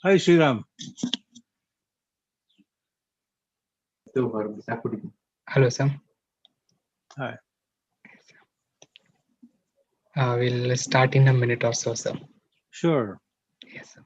Hi, Sriram. Hello, sir. Hi. We'll start in a minute or so, sir. Sure. Yes, sir.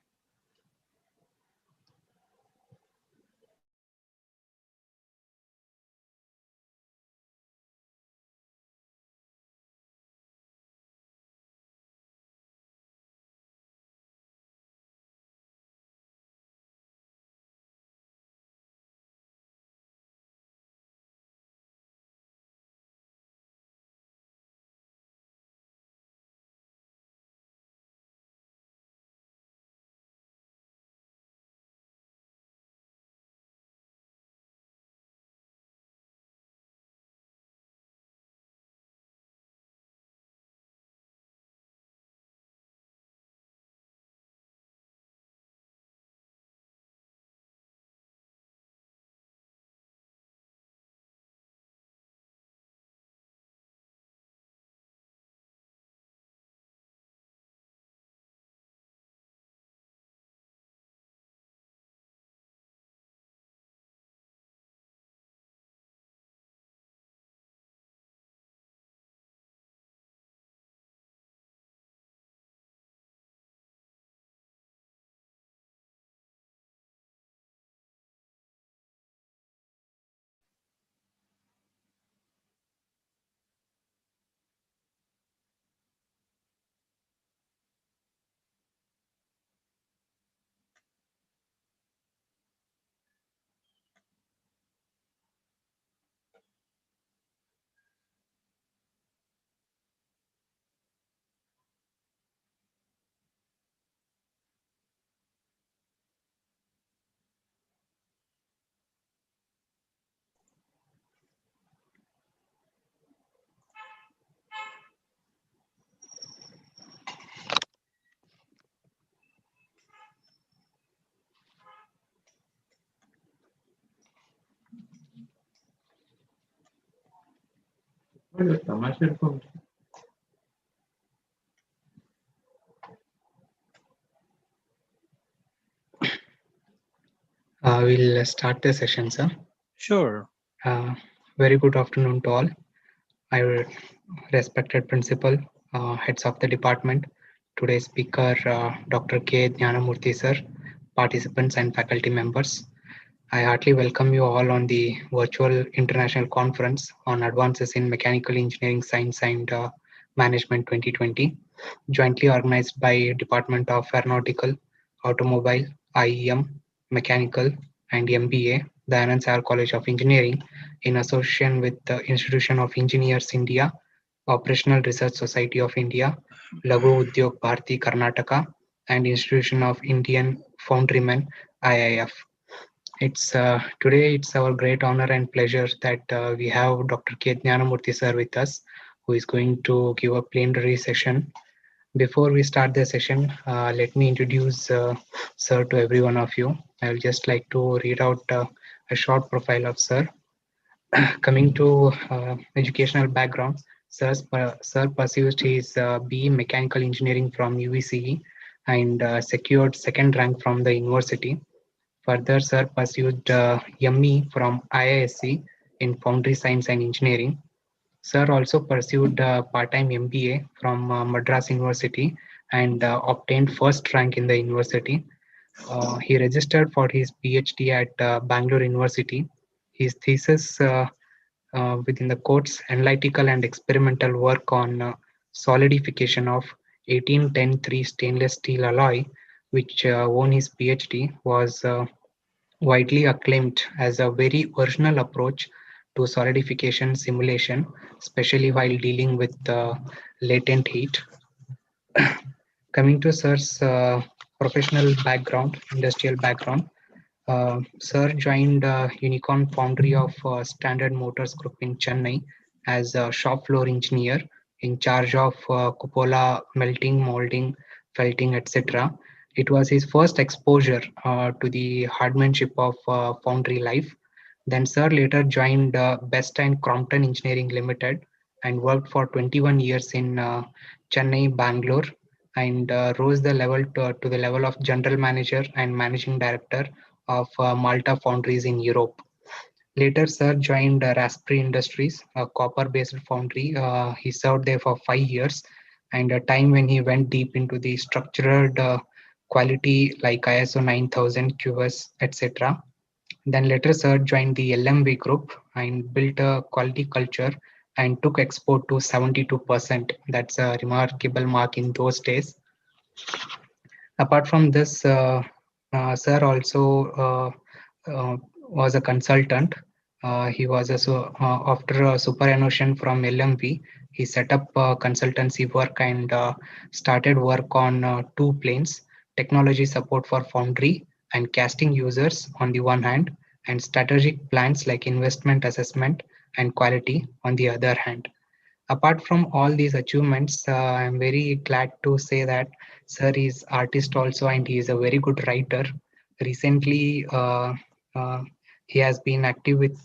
We'll start the session, sir. Sure. Very good afternoon to all. I respected principal, heads of the department, today's speaker, Dr. K. Jnanamurthy, sir, participants and faculty members. I heartily welcome you all on the virtual international conference on advances in mechanical engineering science and management 2020, jointly organized by Department of Aeronautical, Automobile, IEM, Mechanical, and MBA, the Anand Sahar College of Engineering, in association with the Institution of Engineers India, Operational Research Society of India, Laghu Udyog Bharati Karnataka, and Institution of Indian Foundrymen, IIF. Today it's our great honor and pleasure that we have Dr. K. Jnanamurthy sir with us, who is going to give a plenary session. Before we start the session, let me introduce sir to every one of you. I will just like to read out a short profile of sir. Coming to educational background, sir pursued his BE Mechanical Engineering from UVCE and secured second rank from the university. Further, sir pursued ME from IISc in Foundry Science and Engineering. Sir also pursued part-time MBA from Madras University and obtained first rank in the university. He registered for his PhD at Bangalore University. His thesis within the course analytical and experimental work on solidification of 1810-3 stainless steel alloy, which won his PhD, was widely acclaimed as a very original approach to solidification simulation, especially while dealing with latent heat. Coming to Sir's professional background, industrial background, Sir joined Unicorn Foundry of Standard Motors Group in Chennai as a shop floor engineer in charge of cupola melting, molding, felting, etc. It was his first exposure to the hardmanship of foundry life. Then Sir later joined Best and Crompton Engineering Limited and worked for 21 years in Chennai, Bangalore, and rose the level to the level of general manager and managing director of Malta Foundries in Europe. Later, Sir joined Raspberry Industries, a copper-based foundry. He served there for 5 years, and a time when he went deep into the structured quality like ISO 9000, QS, etc. Then later, Sir joined the LMV group and built a quality culture and took export to 72%. That's a remarkable mark in those days. Apart from this, Sir also was a consultant. He was also after a superannuation from LMV. He set up consultancy work and started work on two planes: technology support for foundry and casting users on the one hand, and strategic plans like investment assessment and quality on the other hand. Apart from all these achievements, I'm very glad to say that Sir is artist also, and he is a very good writer. Recently, uh, he has been active with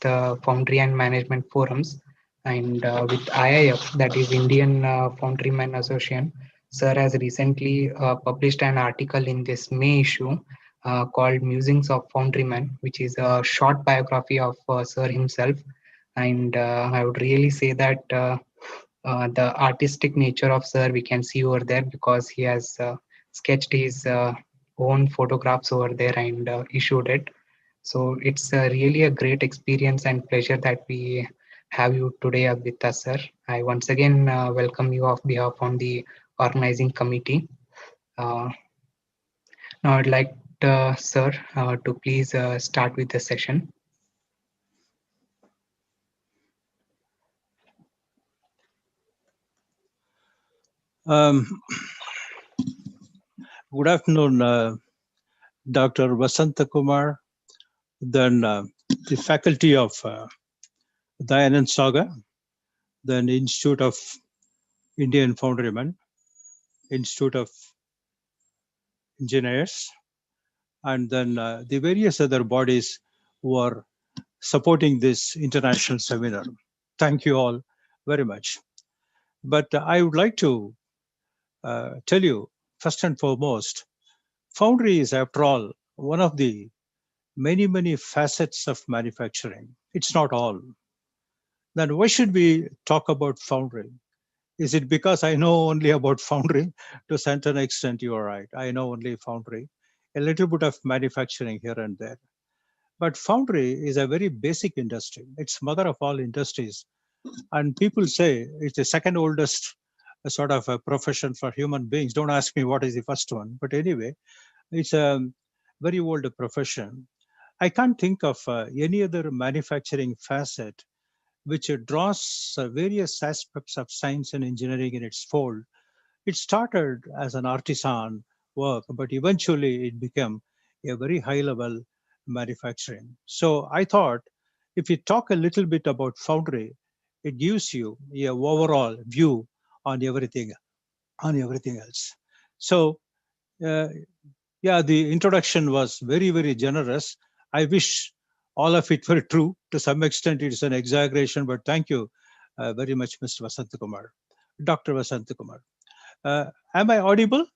Foundry and Management Forums and with IIF, that is Indian Foundryman Association. Sir has recently published an article in this May issue called Musings of Foundryman, which is a short biography of Sir himself. And I would really say that the artistic nature of Sir we can see over there, because he has sketched his own photographs over there and issued it. So it's really a great experience and pleasure that we have you today with us, Sir. I once again welcome you off behalf on the organizing committee. Uh, Now I'd like Sir to please start with the session. Um, Good afternoon, Dr. Vasanta Kumar, then the faculty of Dayanand Saga, then Institute of Indian Foundrymen, Institute of Engineers, and then the various other bodies who are supporting this international seminar. Thank you all very much. But I would like to tell you, first and foremost, Foundry is, after all, one of the many, many facets of manufacturing. It's not all. Then why should we talk about Foundry? Is it because I know only about Foundry? To a certain extent, you are right. I know only Foundry, a little bit of manufacturing here and there. But Foundry is a very basic industry. It's mother of all industries. And people say it's the second oldest sort of a profession for human beings. Don't ask me what is the first one. But anyway, it's a very old profession. I can't think of any other manufacturing facet which draws various aspects of science and engineering in its fold. It started as an artisan work, but eventually it became a very high level manufacturing. So I thought if you talk a little bit about foundry, it gives you a overall view on everything else. So uh, yeah, the introduction was very, very generous. I wish all of it were true. To some extent, it's an exaggeration, but thank you very much, Mr. Vasantakumar, Dr. Vasantakumar. Am I audible?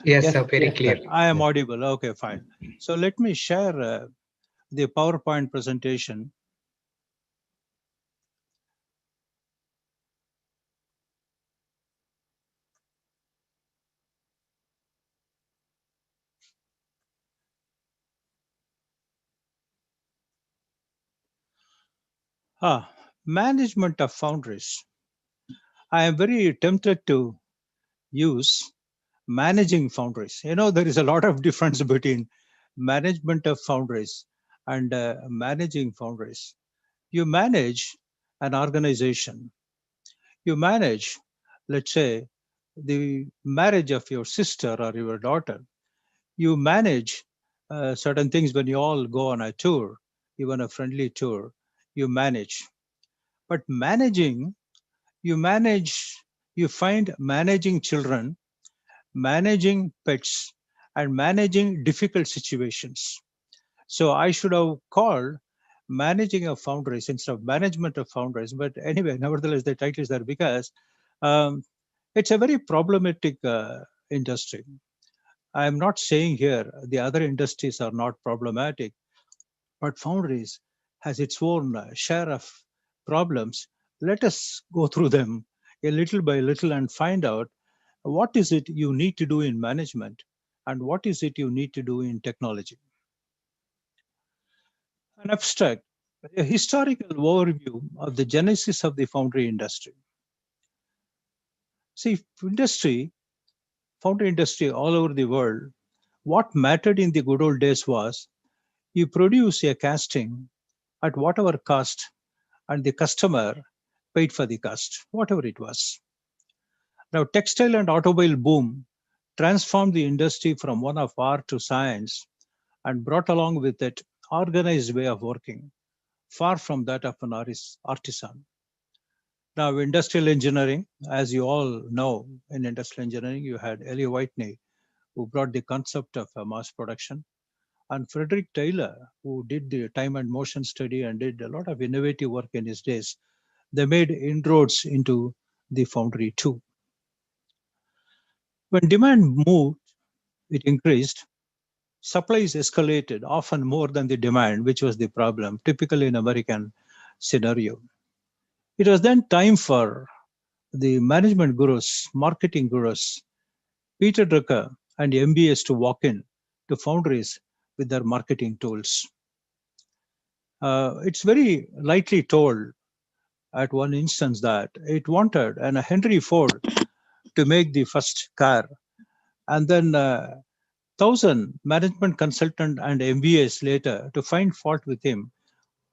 Yes, sir, very Yes, clear. sir. I am audible. Okay, fine. So let me share the PowerPoint presentation. Management of foundries. I am very tempted to use managing foundries. You know, there is a lot of difference between management of foundries and managing foundries. You manage an organization, you manage let's say, the marriage of your sister or your daughter. You manage certain things when you all go on a tour, even a friendly tour, you manage. But managing, you manage, you find managing children, managing pets, and managing difficult situations. So I should have called managing of foundries instead of management of foundries. But anyway, nevertheless, the title is there because um, it's a very problematic industry. I'm not saying here the other industries are not problematic, but foundries has its own share of problems. Let us go through them a little by little and find out what is it you need to do in management and what is it you need to do in technology. An abstract, a historical overview of the genesis of the foundry industry. See, foundry industry all over the world, what mattered in the good old days was you produce a casting at whatever cost and the customer paid for the cost, whatever it was. Now, textile and automobile boom transformed the industry from one of art to science and brought along with it organized way of working, far from that of an artisan. Now, industrial engineering, as you all know, in industrial engineering, you had Eli Whitney, who brought the concept of mass production, and Frederick Taylor, who did the time and motion study and did a lot of innovative work in his days. They made inroads into the foundry too. When demand moved, it increased. Supplies escalated often more than the demand, which was the problem, typically in American scenario. It was then time for the management gurus, marketing gurus, Peter Drucker and MBAs to walk in to foundries with their marketing tools. It's very lightly told at one instance that it wanted and Henry Ford to make the first car, and then thousand management consultant and MBAs later to find fault with him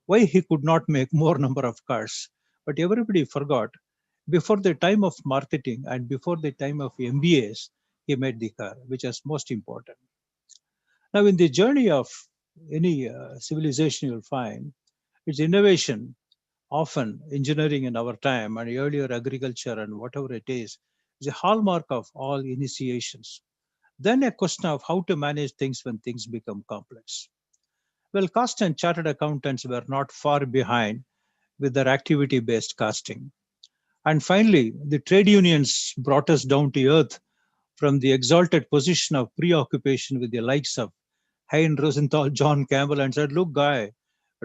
why he could not make more number of cars. But everybody forgot before the time of marketing and before the time of MBAs, he made the car, which is most important. Now, in the journey of any civilization, you'll find its innovation, often engineering in our time and earlier agriculture and whatever it is a hallmark of all initiations. Then a question of how to manage things when things become complex. Well, cost and chartered accountants were not far behind with their activity based costing. And finally, the trade unions brought us down to earth from the exalted position of preoccupation with the likes of Hein Rosenthal, John Campbell, and said, look, guy,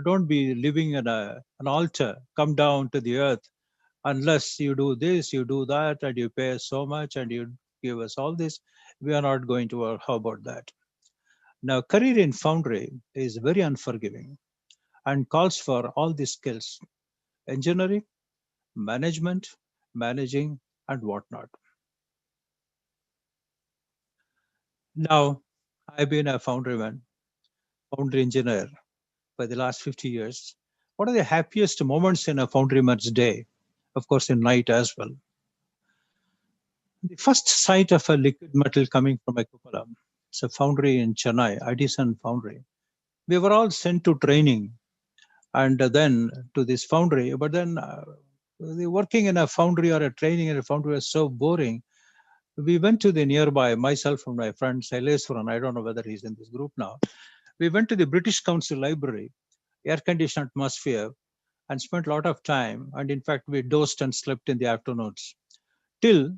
don't be living in an altar. Come down to the earth. Unless you do this, you do that, and you pay us so much, and you give us all this, we are not going to work. How about that? Now, career in foundry is very unforgiving and calls for all these skills: engineering, management, managing, and whatnot. Now, I've been a foundryman, foundry engineer for the last 50 years. What are the happiest moments in a foundryman's day? Of course, in night as well. The first sight of a liquid metal coming from a cupola. It's a foundry in Chennai, Addison Foundry. We were all sent to training and then to this foundry. But then the working in a foundry or a training in a foundry was so boring. We went to the nearby, myself and my friend Saileswaran, I don't know whether he's in this group now. We went to the British Council Library, air conditioned atmosphere, and spent a lot of time. And in fact, we dozed and slept in the afternoons till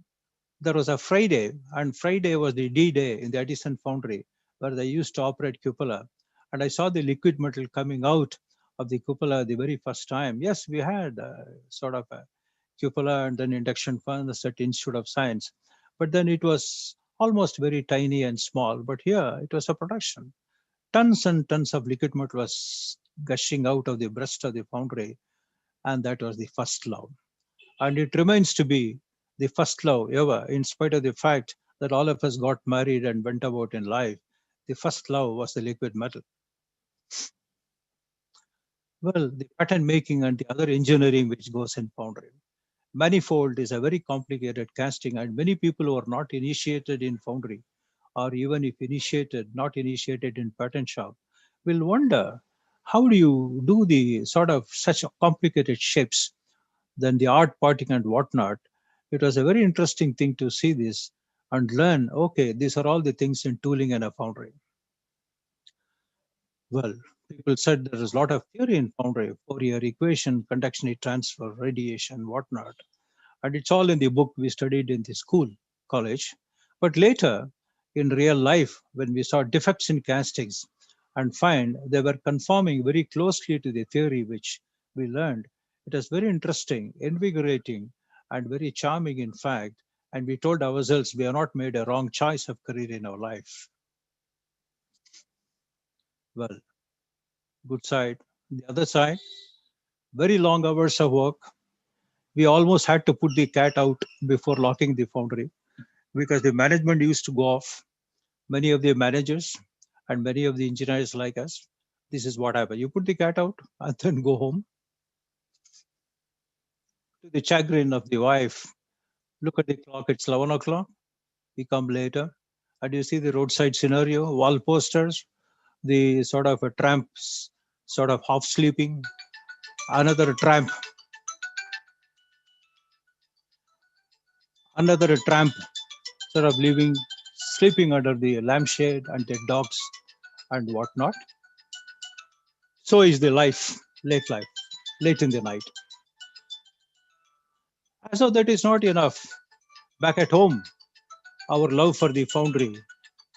there was a Friday, and Friday was the D day in the Addison Foundry, where they used to operate cupola. And I saw the liquid metal coming out of the cupola the very first time. Yes, we had sort of a cupola and then induction furnace at Institute of Science, but then it was almost very tiny and small. But here it was a production. Tons and tons of liquid metal was gushing out of the breast of the foundry, and that was the first love. And it remains to be the first love ever, in spite of the fact that all of us got married and went about in life. The first love was the liquid metal. Well, the pattern making and the other engineering which goes in foundry. Manifold is a very complicated casting, and many people who are not initiated in foundry, or even if initiated, not initiated in pattern shop, will wonder how do you do the sort of such complicated shapes, then the art parting and whatnot. It was a very interesting thing to see this and learn. Okay, these are all the things in tooling and a foundry. Well, people said there is a lot of theory in foundry, Fourier equation, conduction heat transfer, radiation, whatnot, and it's all in the book we studied in the school, college. But later, in real life, when we saw defects in castings and find they were conforming very closely to the theory which we learned, it was very interesting, invigorating, and very charming, in fact. And we told ourselves we have not made a wrong choice of career in our life. Well, good side. The other side, very long hours of work. We almost had to put the cat out before locking the foundry because the management used to go off. Many of the managers and many of the engineers like us, this is what happened. You put the cat out and then go home to the chagrin of the wife. Look at the clock, it's 11 o'clock. We come later and you see the roadside scenario, wall posters, the sort of a tramps, sort of half sleeping, another tramp, another tramp sort of living, sleeping under the lampshade and the dogs and whatnot. So is the life, late in the night. As though that is not enough. Back at home, our love for the foundry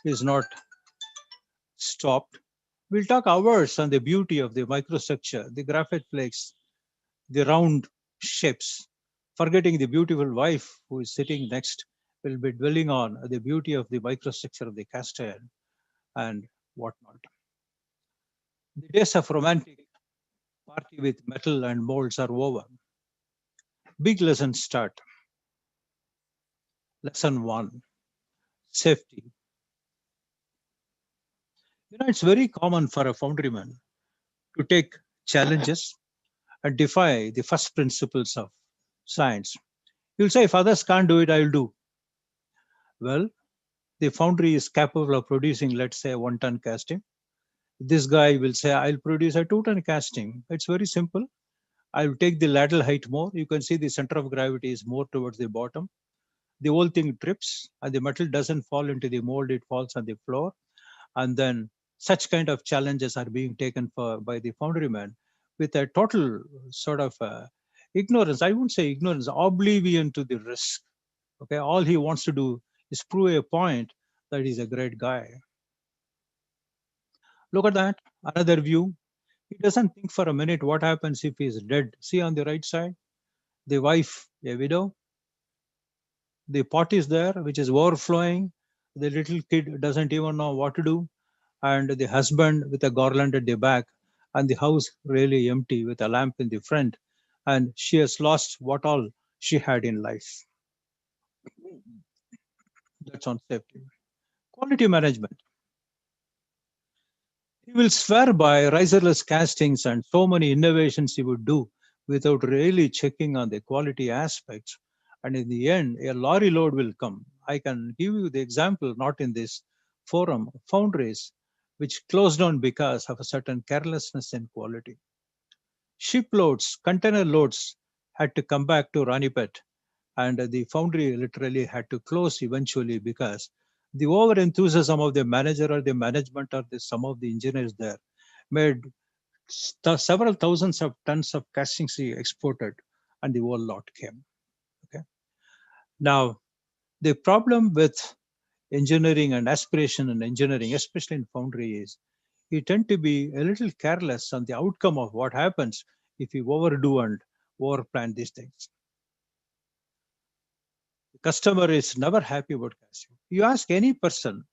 is not stopped. We'll talk hours on the beauty of the microstructure, the graphite flakes, the round shapes, forgetting the beautiful wife who is sitting next. Will be dwelling on the beauty of the microstructure of the cast iron and whatnot. The days of romantic party with metal and molds are over. Big lessons start. Lesson one, safety. It's very common for a foundryman to take challenges and defy the first principles of science. You'll say, if others can't do it, I'll do. Well, the foundry is capable of producing, let's say, a 1 ton casting. This guy will say, I'll produce a 2 ton casting. It's very simple. I'll take the lateral height more. You can see the center of gravity is more towards the bottom. The whole thing trips and the metal doesn't fall into the mold, it falls on the floor. And then such kind of challenges are being taken for by the foundryman with a total sort of ignorance. I wouldn't say ignorance, oblivion to the risk. Okay, all he wants to do is prove a point that he's a great guy. Look at that, another view. He doesn't think for a minute what happens if he's dead. See on the right side, the wife, a widow, the pot is there which is overflowing, the little kid doesn't even know what to do, and the husband with a garland at the back, and the house really empty with a lamp in the front, and she has lost what all she had in life. That's on safety. Quality management. He will swear by riserless castings and so many innovations he would do without really checking on the quality aspects. And in the end, a lorry load will come. I can give you the example, not in this forum, Foundries, which closed down because of a certain carelessness in quality. Ship loads, container loads had to come back to Ranipet, and the foundry literally had to close eventually because the over enthusiasm of the manager or the management or some of the engineers there made several thousands of tons of casting exported, and the whole lot came. Okay. Now, the problem with engineering and aspiration in engineering, especially in foundry, is you tend to be a little careless on the outcome of what happens if you overdo and overplan these things. The customer is never happy about casting. You ask any person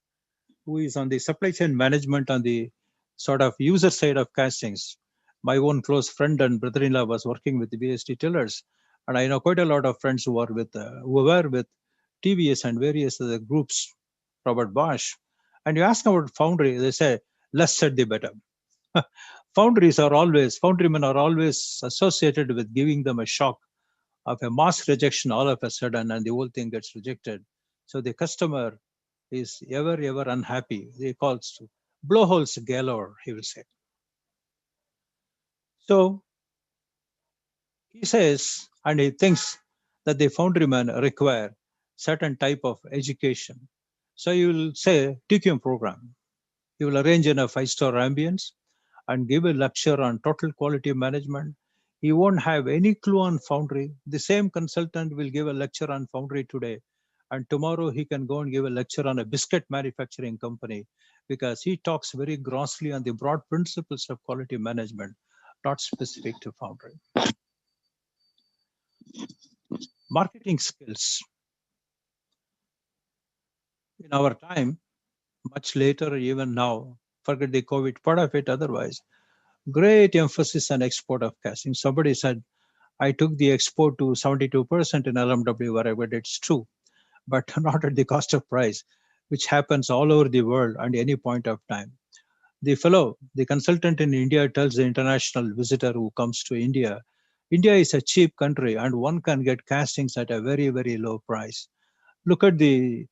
who is on the supply chain management on the sort of user side of castings. My own close friend and brother-in-law was working with the VST tillers, and I know quite a lot of friends who were with TVS and various other groups, Robert Bosch. And you ask about foundry, they say less said the better. Foundrymen are always associated with giving them a shock of a mass rejection all of a sudden, and the whole thing gets rejected. So the customer is ever unhappy. He calls to blowholes galore, he will say. So he says, and he thinks that the foundryman require certain type of education. So you will say TQM program. You will arrange in a five-star ambience and give a lecture on total quality management. He won't have any clue on Foundry. The same consultant will give a lecture on Foundry today, and tomorrow he can go and give a lecture on a biscuit manufacturing company because he talks very grossly on the broad principles of quality management, not specific to Foundry. Marketing skills. In our time, much later, even now, forget the COVID part of it otherwise, great emphasis on export of casting. Somebody said, I took the export to 72% in LMW wherever it's true, but not at the cost of price, which happens all over the world at any point of time. The fellow, the consultant in India tells the international visitor who comes to India, India is a cheap country and one can get castings at a very low price. Look at the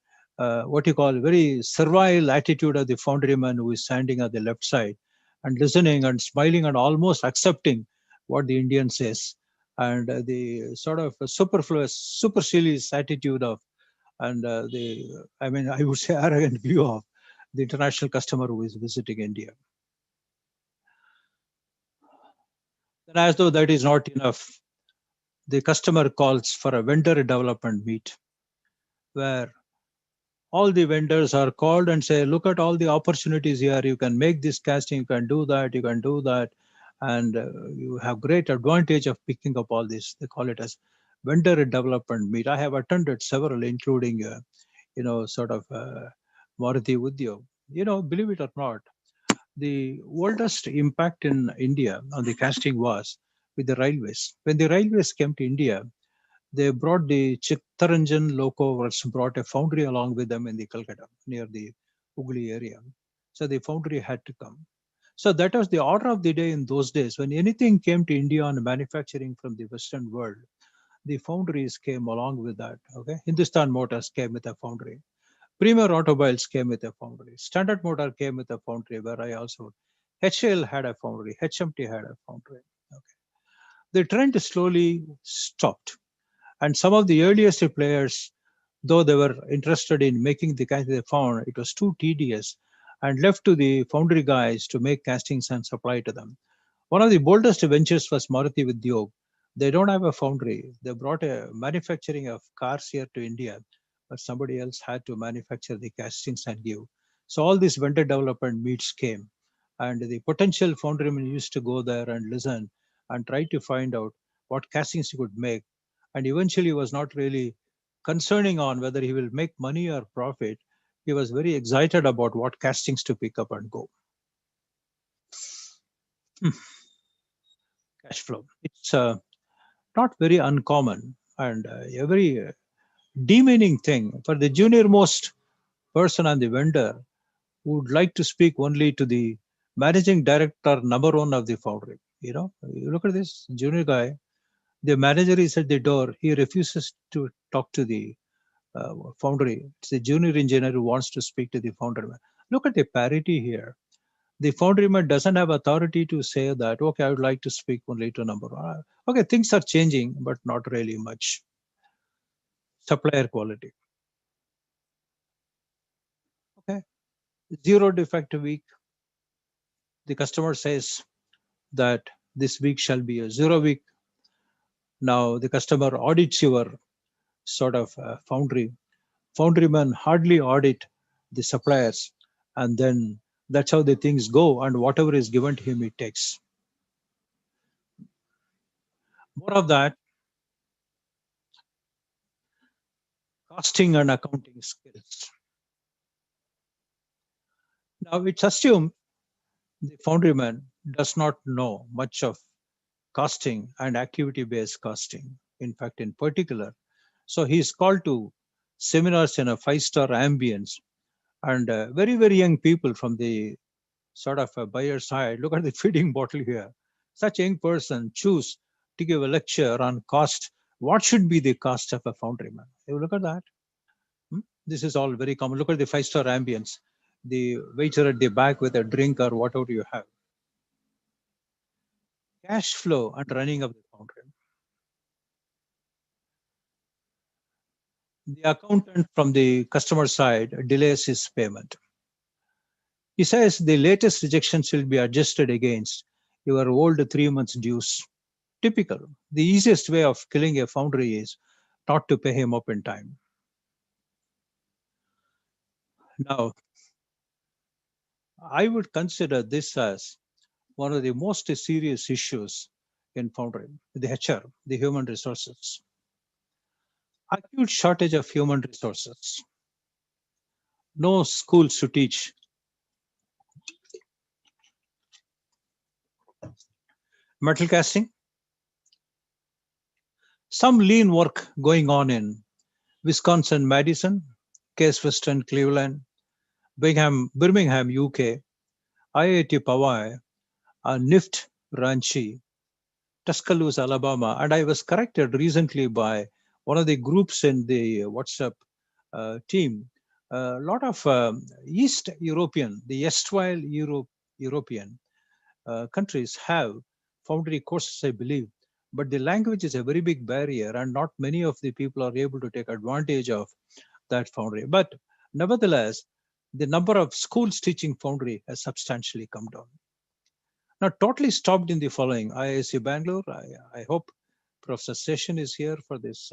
what you call very servile attitude of the foundryman who is standing at the left side and listening and smiling and almost accepting what the Indian says, and the sort of superfluous, supercilious attitude of, and the, I mean, I would say arrogant view of the international customer who is visiting India. Then, as though that is not enough, the customer calls for a vendor development meet where all the vendors are called and say, look at all the opportunities here. You can make this casting, you can do that, you can do that. And you have great advantage of picking up all this. They call it as vendor development meet. I have attended several, including, sort of Maruti Udyog. Believe it or not, the oldest impact in India on the casting was with the railways. When the railways came to India, they brought the Chittaranjan locomotives, brought a foundry along with them in the Calcutta, near the Hooghly area. So the foundry had to come. So that was the order of the day in those days. When anything came to India on manufacturing from the Western world, the foundries came along with that. Okay, Hindustan Motors came with a foundry. Premier Automobiles came with a foundry. Standard Motor came with a foundry, where I also. HL had a foundry. HMT had a foundry. Okay. The trend slowly stopped, and some of the earliest players, though they were interested in making the casting they found, it was too tedious and left to the foundry guys to make castings and supply to them. One of the boldest ventures was Maruti Udyog. They don't have a foundry. They brought a manufacturing of cars here to India, but somebody else had to manufacture the castings and give. So all these vendor development meets came, and the potential foundrymen used to go there and listen and try to find out what castings he could make, and eventually was not really concerning on whether he will make money or profit. He was very excited about what castings to pick up and go. Hmm. Cash flow. It's not very uncommon and a very demeaning thing for the junior most person and the vendor who would like to speak only to the managing director number one of the foundry. You look at this junior guy, the manager is at the door, he refuses to talk to the foundry. It's the junior engineer who wants to speak to the foundry. Look at the parity here. The foundryman doesn't have authority to say that, okay, I would like to speak only to number one. Okay, things are changing, but not really much. Supplier quality. Okay, zero defect week. The customer says that this week shall be a 0 week. Now the customer audits your sort of foundry. Foundryman hardly audit the suppliers, and then that's how the things go. And whatever is given to him, he takes. More of that, costing and accounting skills. Now it's assumed the foundryman does not know much of costing and activity-based costing. In fact, in particular, so he is called to seminars in a five-star ambience, and very young people from the sort of a buyer side. Look at the feeding bottle here. Such young person choose to give a lecture on cost What should be the cost of a foundry, man? You look at that. This is all very common. Look at the five-star ambience. The waiter at the back with a drink or whatever you have. Cash flow and running of the foundry. The accountant from the customer side delays his payment. He says the latest rejections will be adjusted against your old 3 months dues. Typical. The easiest way of killing a foundry is not to pay him up in time. Now, I would consider this as one of the most serious issues in foundry, the HR, the human resources. Acute shortage of human resources. No schools to teach metal casting. Some lean work going on in Wisconsin, Madison, Case Western, Cleveland, Birmingham, UK, IIT Powai, NIFT, Ranchi, Tuscaloosa, Alabama. And I was corrected recently by one of the groups in the WhatsApp team. A lot of East European, the erstwhile European countries have foundry courses, I believe. But the language is a very big barrier, and not many of the people are able to take advantage of that foundry. But nevertheless, the number of schools teaching foundry has substantially come down. Now, totally stopped in the following IISc Bangalore. I hope Professor Session is here for this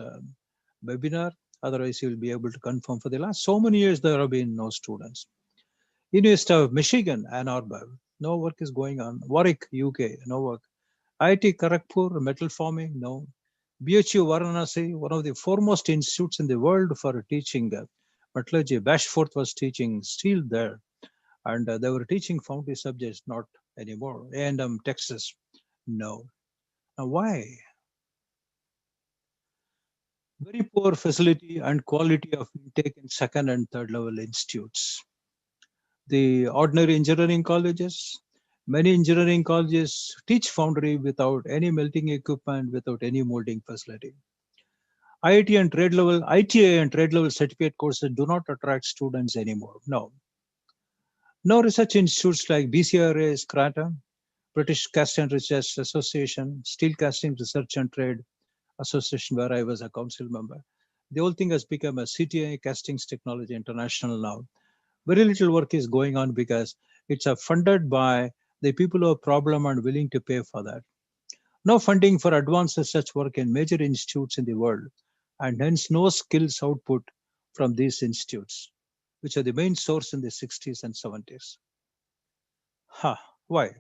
webinar. Otherwise, he will be able to confirm for the last so many years there have been no students. University of Michigan, Ann Arbor, no work is going on. Warwick, UK, no work. IIT Kharagpur, metal forming, no. BHU Varanasi, one of the foremost institutes in the world for teaching metallurgy. Bashforth was teaching steel there, and they were teaching foundry subjects, not anymore. A&M, Texas, no. Now, why? Very poor facility and quality of intake in second and third level institutes. The ordinary engineering colleges, many engineering colleges teach foundry without any melting equipment, without any molding facility. IIT and trade level, ITA and trade level certificate courses do not attract students anymore. No. No research institutes like BCRA, SCRATA, British Casting Research Association, Steel Casting Research and Trade Association, where I was a council member. The whole thing has become a CTA, Castings Technology International now. Very little work is going on because it's funded by the people who have problem and willing to pay for that. No funding for advanced research work in major institutes in the world, and hence no skills output from these institutes, which are the main source in the 60s and 70s. Why?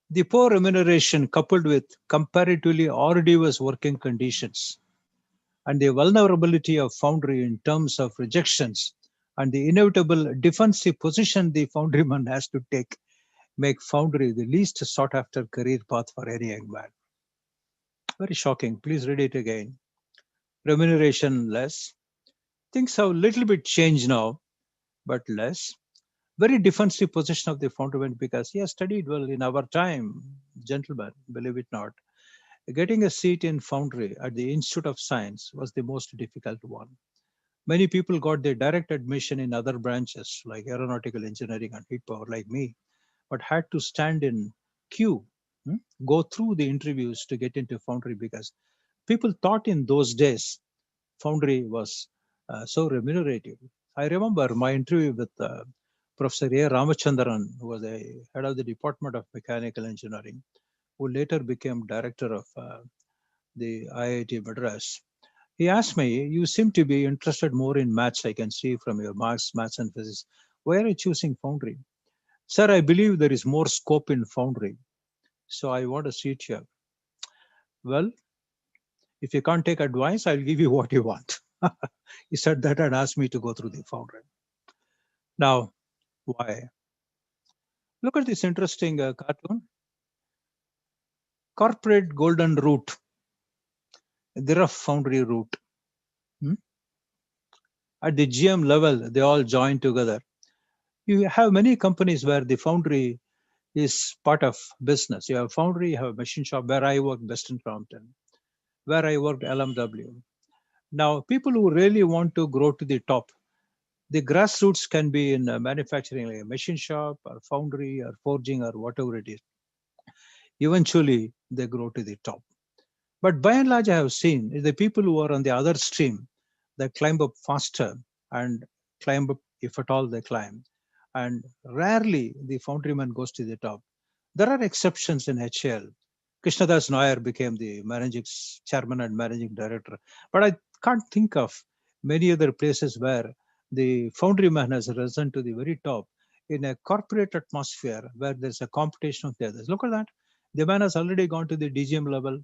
The poor remuneration coupled with comparatively arduous working conditions and the vulnerability of foundry in terms of rejections and the inevitable defensive position the foundryman has to take make foundry the least sought after career path for any young man. Very shocking. Please read it again. Remuneration less. Things have a little bit changed now, but less. Very defensive position of the foundryman because he has studied well in our time, gentlemen, believe it not. Getting a seat in foundry at the Institute of Science was the most difficult one. Many people got their direct admission in other branches like aeronautical engineering and heat power like me, but had to stand in queue, go through the interviews to get into foundry because people thought in those days foundry was so remunerative. I remember my interview with Professor A. Ramachandran, who was the head of the Department of Mechanical Engineering, who later became director of the IIT Madras. He asked me, "You seem to be interested more in maths, I can see from your marks, maths and physics. Why are you choosing foundry?" "Sir, I believe there is more scope in foundry, so I want a seat here." "Well, if you can't take advice, I'll give you what you want." He said that and asked me to go through the foundry. Now, why? Look at this interesting cartoon. Corporate golden route, the rough foundry route. At the GM level, they all join together. You have many companies where the foundry is part of business. You have foundry, you have a machine shop where I work, Western Crompton. where I worked LMW. Now, people who really want to grow to the top, the grassroots can be in manufacturing, like a machine shop or foundry or forging or whatever it is. Eventually, they grow to the top. But by and large, I have seen is the people who are on the other stream that climb up faster and climb up, if at all they climb. And rarely the foundryman goes to the top. There are exceptions in HAL. Krishnadas Nair became the managing chairman and managing director. But I can't think of many other places where the foundryman has risen to the very top in a corporate atmosphere where there's a competition of the others. Look at that. The man has already gone to the DGM level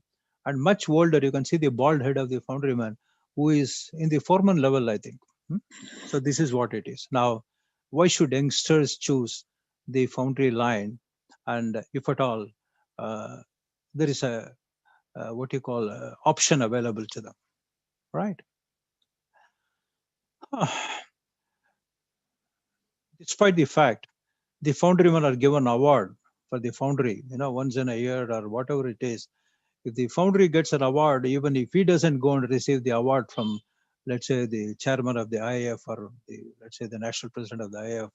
and much older. You can see the bald head of the foundryman who is in the foreman level, I think. Hmm? So this is what it is. Now, why should youngsters choose the foundry line? And if at all, uh, there is a what you call option available to them, right? Despite the fact the foundrymen are given award for the foundry, once in a year or whatever it is. If the foundry gets an award, even if he doesn't go and receive the award from, let's say, the chairman of the IAF or let's say the national president of the IAF,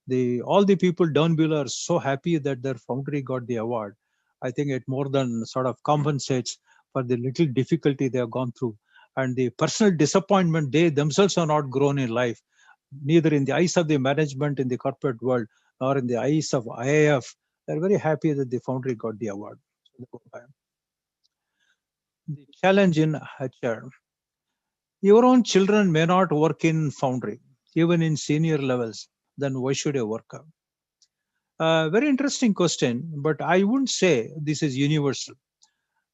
the all the people down below are so happy that their foundry got the award. I think it more than sort of compensates for the little difficulty they have gone through and the personal disappointment they themselves are not grown in life, neither in the eyes of the management in the corporate world nor in the eyes of IAF. They're very happy that the foundry got the award. The challenge in HR: your own children may not work in foundry, even in senior levels. Then why should a worker? Very interesting question, but I wouldn't say this is universal.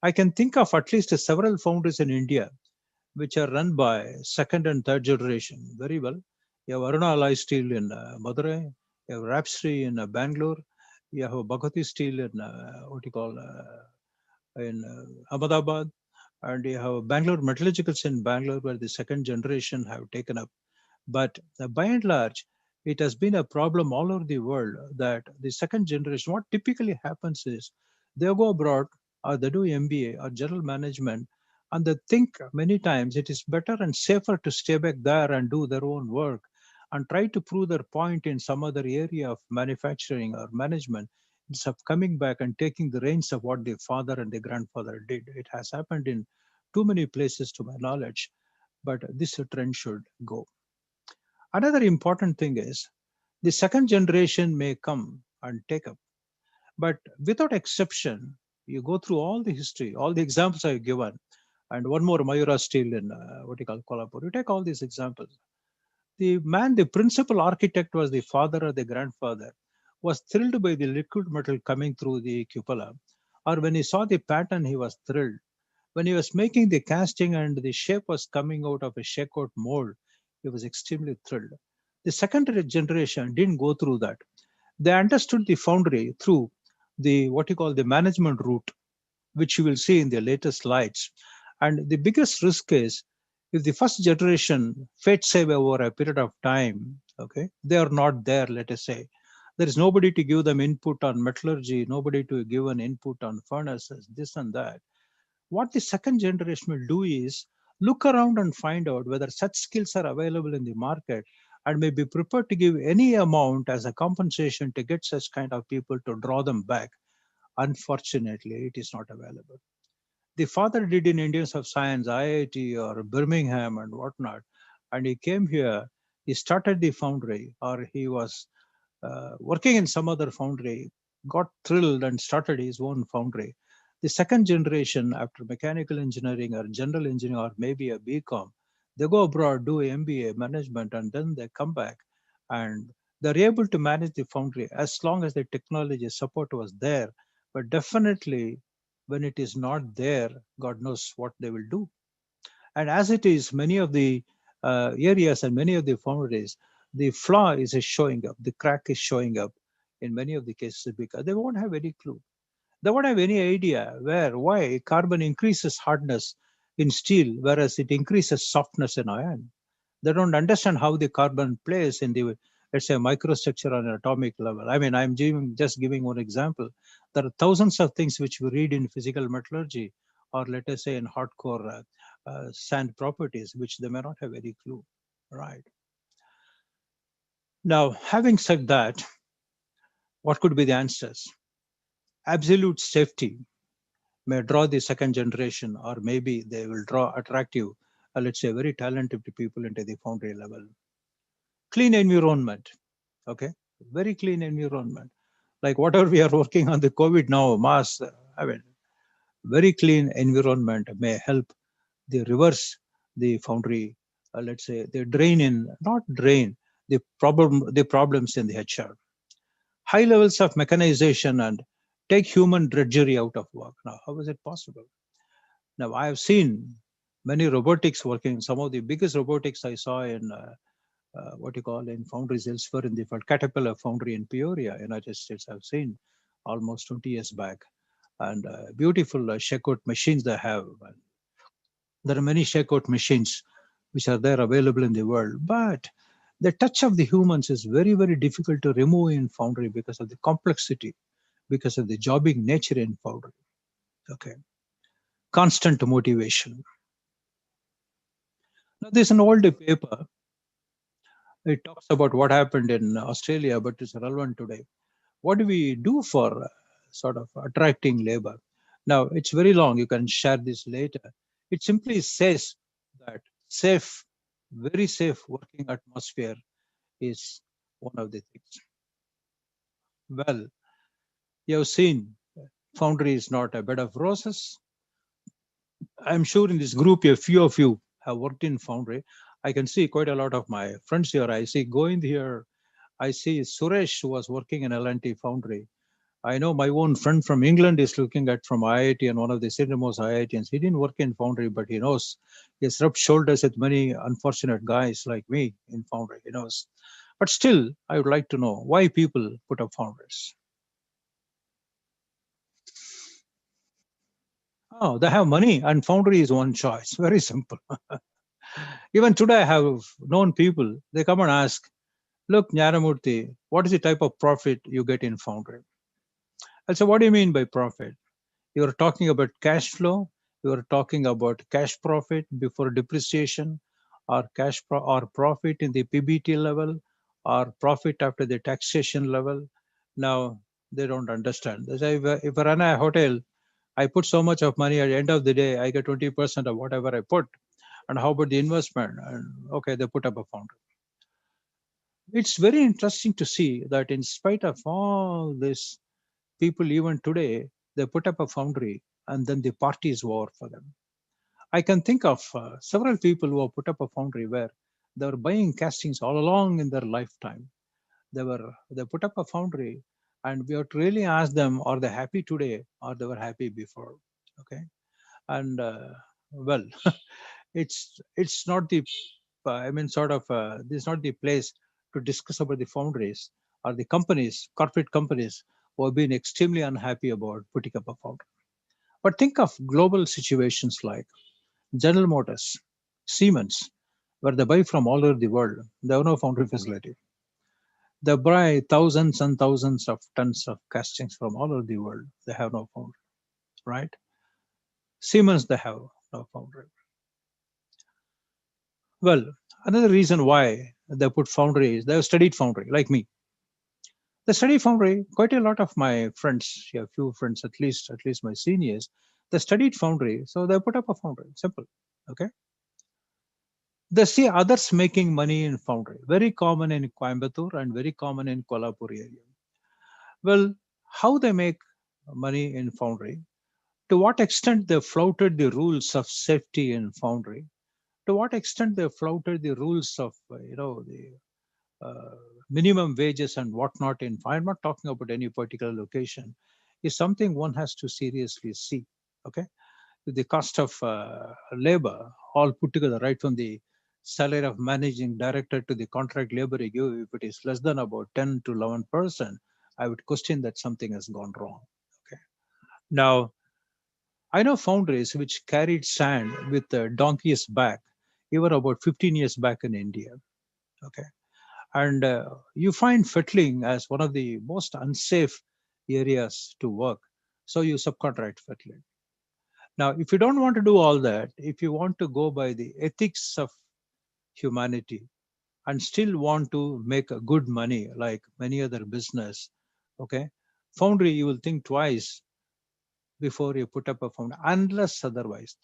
I can think of at least several foundries in India which are run by second and third generation very well. You have Aruna Alloy Steel in Madurai, you have Rapstri in Bangalore, you have Bhagati Steel in what you call in Ahmedabad, and you have Bangalore Metallurgicals in Bangalore, where the second generation have taken up. But by and large, it has been a problem all over the world that the second generation, what typically happens is they go abroad or they do MBA or general management, and they think many times it is better and safer to stay back there and do their own work and try to prove their point in some other area of manufacturing or management instead of coming back and taking the reins of what their father and their grandfather did. It has happened in too many places to my knowledge, but this trend should go. Another important thing is the second generation may come and take up, but without exception, you go through all the history, all the examples I've given, and one more Mayura Steel in what you call Kolhapur. You take all these examples. The man, the principal architect was the father or the grandfather, was thrilled by the liquid metal coming through the cupola, or when he saw the pattern, he was thrilled. When he was making the casting and the shape was coming out of a shakeout mold, he was extremely thrilled. The second generation didn't go through that. They understood the foundry through the what you call the management route, which you will see in the latest slides. And the biggest risk is if the first generation fades away over a period of time, okay, they are not there, let us say. There is nobody to give them input on metallurgy, nobody to give an input on furnaces, this and that. What the second generation will do is look around and find out whether such skills are available in the market and may be prepared to give any amount as a compensation to get such kind of people to draw them back. Unfortunately, it is not available. The father did in Indians of Science, IIT or Birmingham and whatnot, and he came here, he started the foundry, or he was working in some other foundry, got thrilled and started his own foundry. The second generation, after mechanical engineering or general engineering or maybe a BCom, they go abroad, do MBA management, and then they come back and they're able to manage the foundry as long as the technology support was there. But definitely, when it is not there, God knows what they will do. And as it is, many of the areas and many of the foundries, the flaw is showing up, the crack is showing up in many of the cases because they won't have any clue. They won't have any idea why carbon increases hardness in steel, whereas it increases softness in iron. They don't understand how the carbon plays in the, let's say, microstructure on an atomic level. I mean, just giving one example. There are thousands of things which we read in physical metallurgy or let us say in hardcore sand properties, which they may not have any clue. Right. Now, having said that, what could be the answers? Absolute safety may draw the second generation, or maybe they will draw attractive, let's say, very talented people into the foundry level. Clean environment, okay, very clean environment. Like whatever we are working on the COVID now, mass, I mean, very clean environment may help the reverse the foundry, let's say, the drain in, not drain, the problems in the HR. High levels of mechanization and take human drudgery out of work. Now, how is it possible? Now, I have seen many robotics working. Some of the biggest robotics I saw in what you call in foundries elsewhere in the world, Caterpillar Foundry in Peoria, United States. I've seen almost 20 years back, and beautiful checkout machines they have. There are many checkout machines which are there available in the world, but the touch of the humans is very, very difficult to remove in foundry because of the complexity, because of the jobbing nature in foundry. Okay, constant motivation. Now, there's an old paper. It talks about what happened in Australia, but it's relevant today. What do we do for sort of attracting labor? Now, it's very long. You can share this later. It simply says that safe, very safe working atmosphere is one of the things. Well, you have seen Foundry is not a bed of roses. I'm sure in this group, a few of you have worked in Foundry. I can see quite a lot of my friends here. I see Govind here. I see Suresh, who was working in L&T Foundry. I know my own friend from England is looking at from IIT and one of the senior-most IITians. He didn't work in Foundry, but he knows. He's rubbed shoulders with many unfortunate guys like me in Foundry. He knows. But still, I would like to know why people put up Foundries. Oh, they have money, and Foundry is one choice. Very simple. Even today, I have known people. They come and ask, "Look, Nyaramurthy, what is the type of profit you get in Foundry?" I say, "What do you mean by profit? You are talking about cash flow. You are talking about cash profit before depreciation, or or profit in the PBT level, or profit after the taxation level." Now they don't understand. They say, if I run a hotel, I put so much of money. At the end of the day, I get 20% of whatever I put. And how about the investment? And okay, they put up a fund. It's very interesting to see that in spite of all this, people even today, they put up a foundry and then the party is over for them. I can think of several people who have put up a foundry where they were buying castings all along in their lifetime. They put up a foundry, and we have to really ask them, are they happy today or they were happy before? Okay, and well, it's not the I mean, sort of, this is not the place to discuss about the foundries or the companies, corporate companies who have been extremely unhappy about putting up a foundry. But think of global situations like General Motors, Siemens, where they buy from all over the world. They have no foundry facility. They buy thousands and thousands of tons of castings from all over the world. They have no foundry, right? Siemens, they have no foundry. Well, another reason why they put foundry is they have studied foundry, like me. They study foundry. Quite a lot of my friends, yeah, a few friends, at least my seniors, they studied foundry, so they put up a foundry. Simple. Okay. They see others making money in foundry. Very common in Coimbatore and very common in Kolhapur area. Well, how they make money in foundry? To what extent they flouted the rules of safety in foundry? To what extent they flouted the rules of the uh, minimum wages and whatnot in, I'm not talking about any particular location, is something one has to seriously see. Okay, the cost of labor all put together, right from the salary of managing director to the contract labor you give, if it is less than about 10 to 11%, I would question that something has gone wrong. Okay, now I know foundries which carried sand with a donkey's back even about 15 years back in India. Okay, and you find fettling as one of the most unsafe areas to work, so you subcontract fettling. Now, if you don't want to do all that, if you want to go by the ethics of humanity and still want to make a good money like many other business, okay, foundry, you will think twice before you put up a foundry, unless otherwise.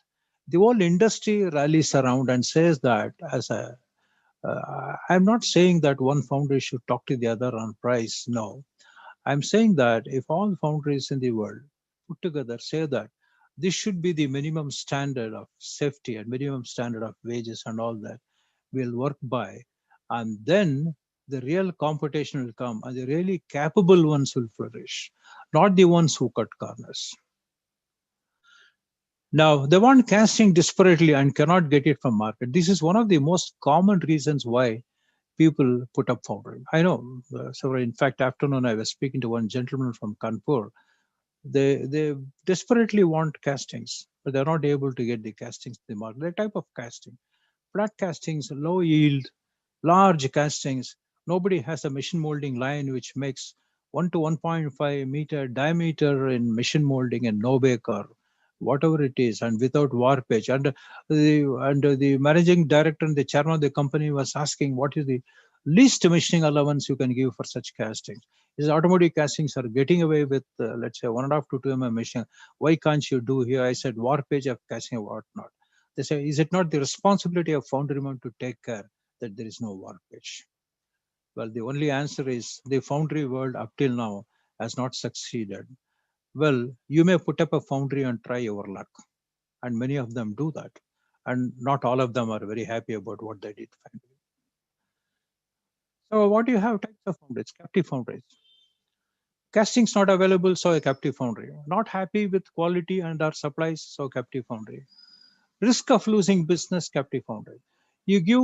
The whole industry rallies around and says that as a I'm not saying that one foundry should talk to the other on price. No, I'm saying that if all foundries in the world put together say that this should be the minimum standard of safety and minimum standard of wages and all that we'll work by, and then the real competition will come and the really capable ones will flourish, not the ones who cut corners. Now, they want casting desperately and cannot get it from market. This is one of the most common reasons why people put up foundry. I know. So, in fact, afternoon I was speaking to one gentleman from Kanpur. They desperately want castings, but they're not able to get the castings in the market. The type of casting, flat castings, low yield, large castings. Nobody has a machine molding line which makes 1 to 1.5 meter diameter in machine molding and no bake or whatever it is, and without warpage. And the managing director and the chairman of the company was asking what is the least machining allowance you can give for such castings. His automotive castings are getting away with let's say 1.5 to 2 mm machining. Why can't you do here? I said warpage of casting or whatnot. They say, is it not the responsibility of foundryman to take care that there is no warpage? Well, the only answer is the foundry world up till now has not succeeded. Well, you may put up a foundry and try your luck, and many of them do that, and not all of them are very happy about what they did. So, what do you have types of foundries? Captive foundries. Castings not available, so a captive foundry. Not happy with quality and our supplies, so captive foundry. Risk of losing business, captive foundry. You give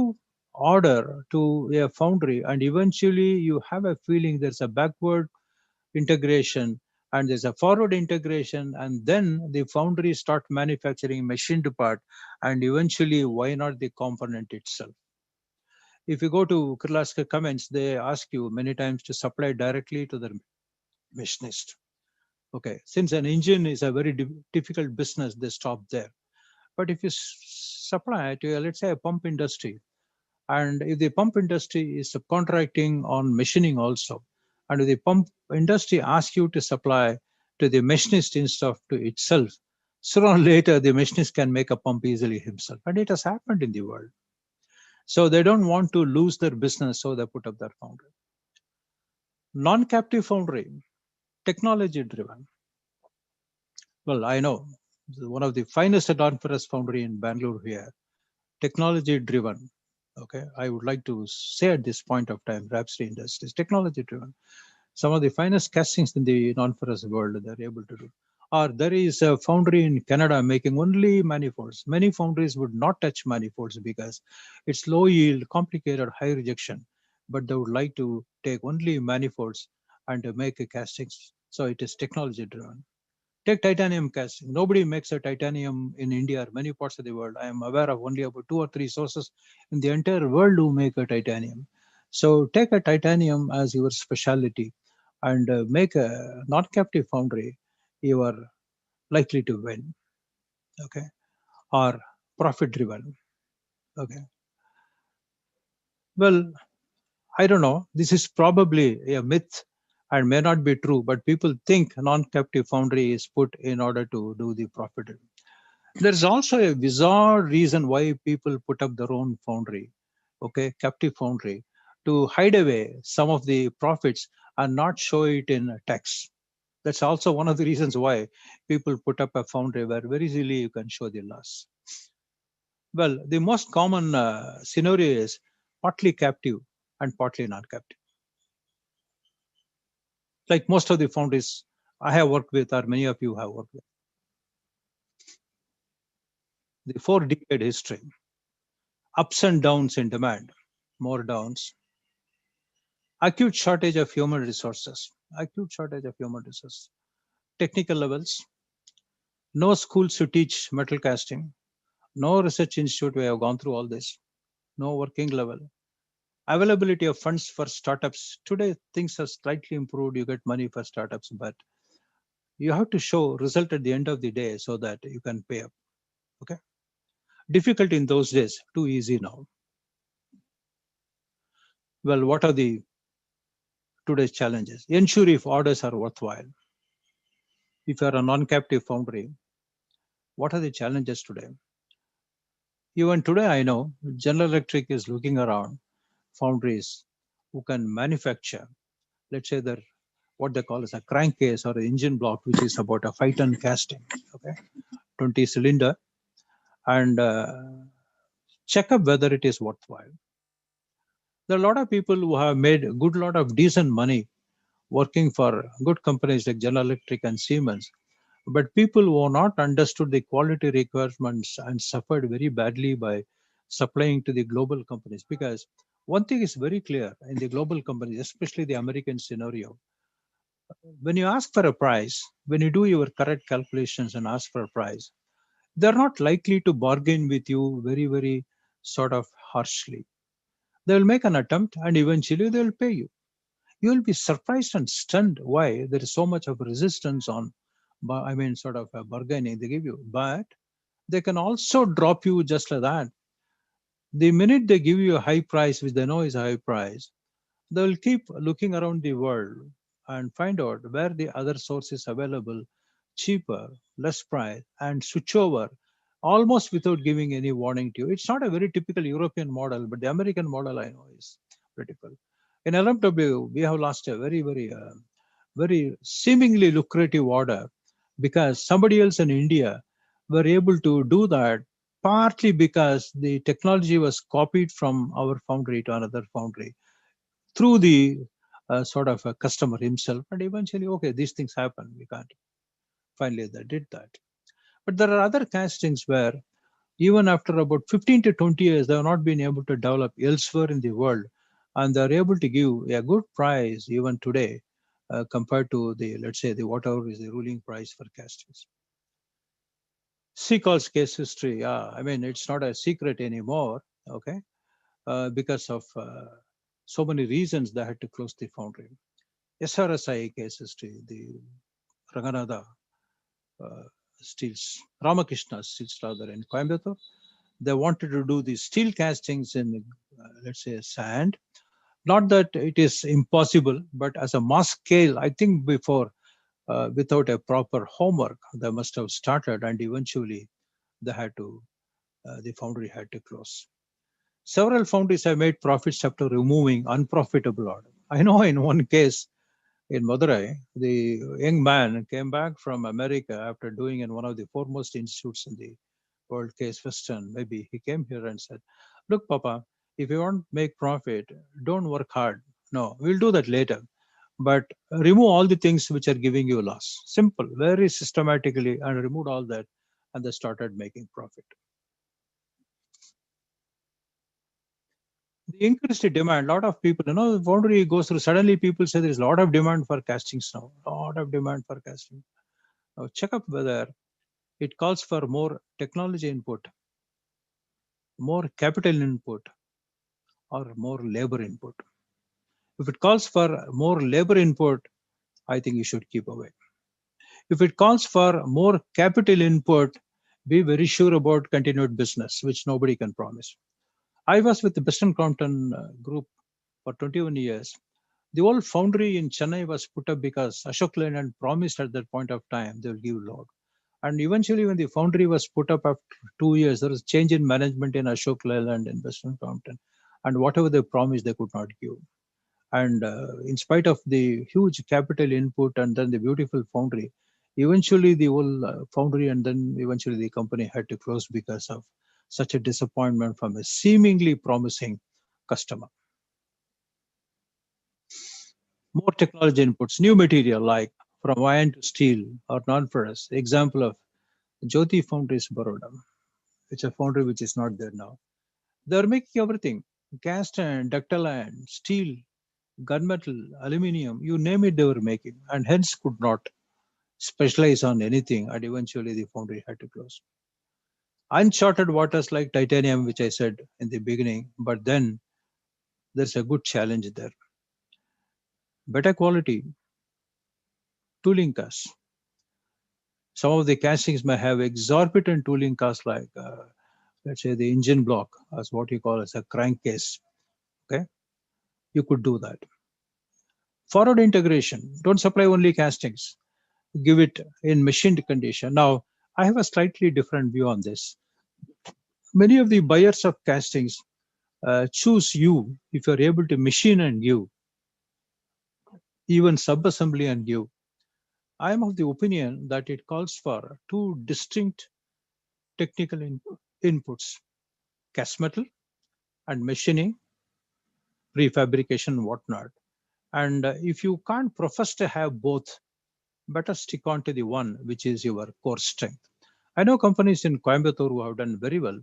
order to a foundry and eventually you have a feeling there's a backward integration and there's a forward integration, and then the foundry start manufacturing machined part, and eventually why not the component itself. If you go to Kirloskar comments, they ask you many times to supply directly to the machinist. Okay, since an engine is a very difficult business, they stop there. But if you supply to, let's say, a pump industry, and if the pump industry is subcontracting on machining also, and if the pump industry asks you to supply to the machinist instead of to itself, sooner or later the machinist can make a pump easily himself. And it has happened in the world. So they don't want to lose their business, so they put up their foundry. Non-captive foundry, technology driven. Well, I know one of the finest non-ferrous foundry in Bangalore here, technology driven. Okay, I would like to say at this point of time, Rhapsody Industries, technology driven. Some of the finest castings in the non-ferrous world they're able to do. Or there is a foundry in Canada making only manifolds. Many foundries would not touch manifolds because it's low yield, complicated, high rejection, but they would like to take only manifolds and to make a castings. So it is technology driven. Take titanium casting. Nobody makes a titanium in India or many parts of the world. I am aware of only about two or three sources in the entire world who make a titanium. So take a titanium as your specialty and make a non-captive foundry. You are likely to win. Okay, or profit driven. Okay. Well, I don't know. This is probably a myth and may not be true, but people think non-captive foundry is put in order to do the profit. There's also a bizarre reason why people put up their own foundry, okay, captive foundry, to hide away some of the profits and not show it in tax. That's also one of the reasons why people put up a foundry where very easily you can show the loss. Well, the most common scenario is partly captive and partly non-captive. Like most of the foundries I have worked with, or many of you have worked with, the 4 decade history, ups and downs in demand, more downs, acute shortage of human resources, acute shortage of human resources, technical levels, no schools to teach metal casting, no research institute. We have gone through all this, no working level, availability of funds for startups. Today, things have slightly improved. You get money for startups, but You have to show result at the end of the day so that you can pay up. Okay. Difficult in those days, too easy now. Well, what are the today's challenges? Ensure if orders are worthwhile. If you are a non-captive foundry, what are the challenges today? Even today, I know General Electric is looking around foundries who can manufacture, let's say, the what they call as a crankcase or an engine block, which is about a 5-ton casting, okay, 20 cylinder, and check up whether it is worthwhile. There are a lot of people who have made a good lot of decent money working for good companies like General Electric and Siemens, but people who have not understood the quality requirements and suffered very badly by supplying to the global companies. Because one thing is very clear in the global companies, especially the American scenario, when you ask for a price, when you do your correct calculations and ask for a price, they're not likely to bargain with you very, very sort of harshly. They will make an attempt and eventually they will pay you. You will be surprised and stunned why there is so much of resistance on, I mean, sort of a bargaining they give you. But they can also drop you just like that. The minute they give you a high price, which they know is a high price, they will keep looking around the world and find out where the other source is available, cheaper, less price, and switch over almost without giving any warning to you. It's not a very typical European model, but the American model I know is critical. In LMW, we have lost a very, very seemingly lucrative order because somebody else in India were able to do that partly because the technology was copied from our foundry to another foundry through the sort of a customer himself, and eventually okay, these things happen, we can't, finally they did that. But there are other castings where even after about 15 to 20 years they have not been able to develop elsewhere in the world, and they're able to give a good price even today, compared to the, let's say, the whatever is the ruling price for castings. Seacol's case history, yeah, I mean, it's not a secret anymore, okay, because of so many reasons they had to close the foundry. SRSI case history, the Ranganatha uh, steels, Ramakrishna steels rather, in Coimbatore. They wanted to do the steel castings in, let's say, sand. Not that it is impossible, but as a mass scale, I think before, without a proper homework, they must have started, and eventually they had to, the foundry had to close. Several foundries have made profits after removing unprofitable order. I know in one case, in Madurai, the young man came back from America after doing in one of the foremost institutes in the world, Case Western. Maybe he came here and said, "Look, Papa, if you want to make profit, don't work hard. No, we'll do that later. But remove all the things which are giving you loss. Simple, very systematically, and removed all that, and they started making profit." The increased demand, a lot of people, foundry goes through, suddenly people say there is a lot of demand for castings now, a lot of demand for casting. Now check up whether it calls for more technology input, more capital input, or more labor input. If it calls for more labor input, I think you should keep away. If it calls for more capital input, be very sure about continued business, which nobody can promise. I was with the Western Crompton group for 21 years. The old foundry in Chennai was put up because Ashok Leyland promised at that point of time they will give load. And eventually, when the foundry was put up after 2 years, there was a change in management in Ashok Leyland and Western Crompton. And whatever they promised, they could not give. And in spite of the huge capital input and then the beautiful foundry, eventually the whole foundry and then eventually the company had to close because of such a disappointment from a seemingly promising customer. More technology inputs, new material like from iron to steel or non-ferrous. Example of Jyoti Foundries Baroda, which is a foundry which is not there now. They are making everything: cast iron, ductile iron, steel, gunmetal, aluminium, you name it, they were making, and hence could not specialize on anything. And eventually, the foundry had to close. Uncharted waters like titanium, which I said in the beginning, but then there's a good challenge there. Better quality, tooling costs. Some of the castings may have exorbitant tooling costs, like let's say the engine block, as what you call as a crankcase. Okay, you could do that. Forward integration. Don't supply only castings. Give it in machined condition. Now, I have a slightly different view on this. Many of the buyers of castings choose you if you're able to machine and give, even sub-assembly and give. I am of the opinion that it calls for two distinct technical inputs: cast metal and machining, prefabrication, whatnot. And if you can't profess to have both, better stick on to the one which is your core strength. I know companies in Coimbatore who have done very well.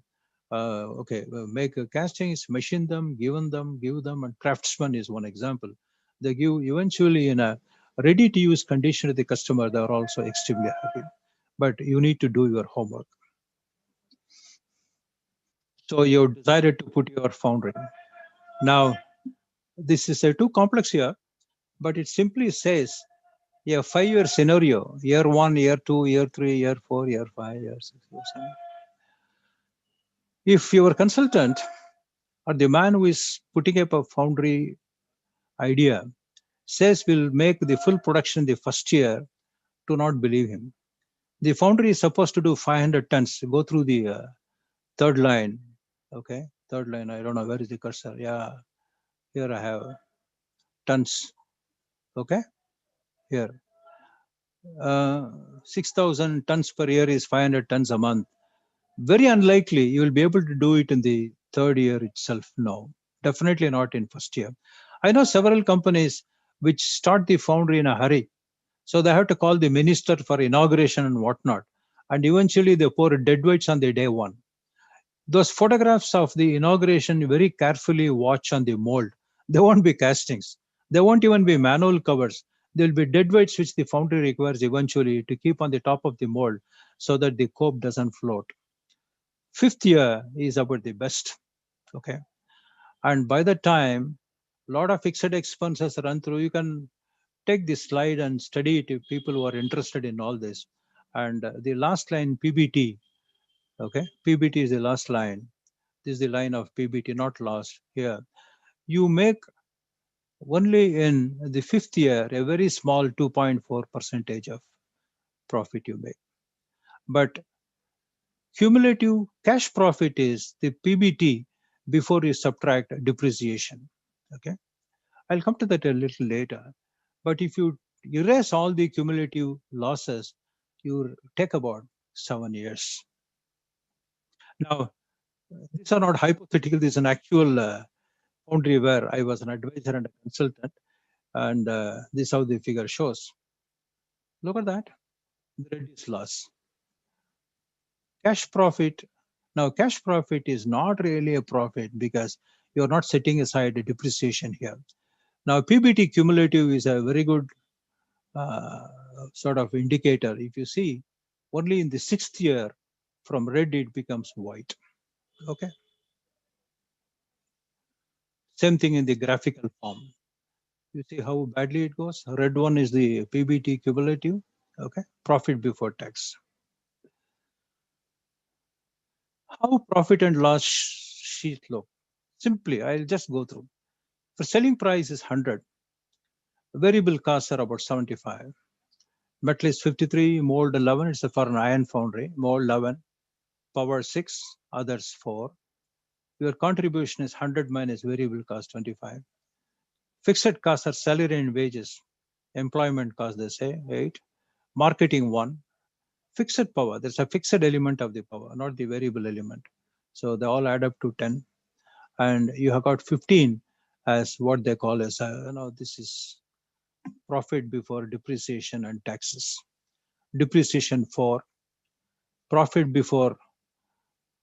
Make castings, machine them, give them, and Craftsman is one example. They give eventually in a ready-to-use condition to the customer. They are also extremely happy. But you need to do your homework. So you decided to put your foundry. Now, this is too complex here, but it simply says a 5-year scenario: year one, year two, year three, year four, year five, year six, year seven. If your consultant or the man who is putting up a foundry idea says we'll make the full production the first year, do not believe him. The foundry is supposed to do 500 tons, go through the third line. Okay, third line, I don't know, where is the cursor? Yeah, here I have tons. Okay, here. 6,000 tons per year is 500 tons a month. Very unlikely you will be able to do it in the third year itself. No, definitely not in first year. I know several companies which start the foundry in a hurry. So they have to call the minister for inauguration and whatnot. And eventually they pour dead weights on the day one. Those photographs of the inauguration, very carefully watch on the mold. They won't be castings. They won't even be manual covers. There will be dead weights which the foundry requires eventually to keep on the top of the mold so that the cope doesn't float. Fifth year is about the best. Okay. And by the time a lot of fixed expenses run through, you can take this slide and study it if people who are interested in all this. And the last line, PBT. Okay. PBT is the last line. This is the line of PBT, not last here. You make only in the fifth year a very small 2.4 percentage of profit you make. But cumulative cash profit is the PBT before you subtract depreciation. Okay, I'll come to that a little later. But if you erase all the cumulative losses, you take about 7 years. Now, these are not hypothetical. This is an actual foundry where I was an advisor and a consultant, and this is how the figure shows. Look at that. The red is loss. Cash profit. Now, cash profit is not really a profit because you're not setting aside a depreciation here. Now, PBT cumulative is a very good uh, sort of indicator. If you see, only in the sixth year, from red it becomes white. Okay. Same thing in the graphical form. You see how badly it goes. Red one is the PBT cumulative. Okay. Profit before tax. How profit and loss sheet look? Simply, I'll just go through. For selling price is 100. Variable costs are about 75. Metal is 53, mold 11. It's for an iron foundry. Mold 11, power 6, others 4. Your contribution is 100 minus variable cost 25. Fixed costs are salary and wages. Employment cost, they say, 8. Marketing 1. Fixed power, there's a fixed element of the power, not the variable element. So they all add up to 10. And you have got 15 as what they call as, this is profit before depreciation and taxes. Depreciation 4, profit before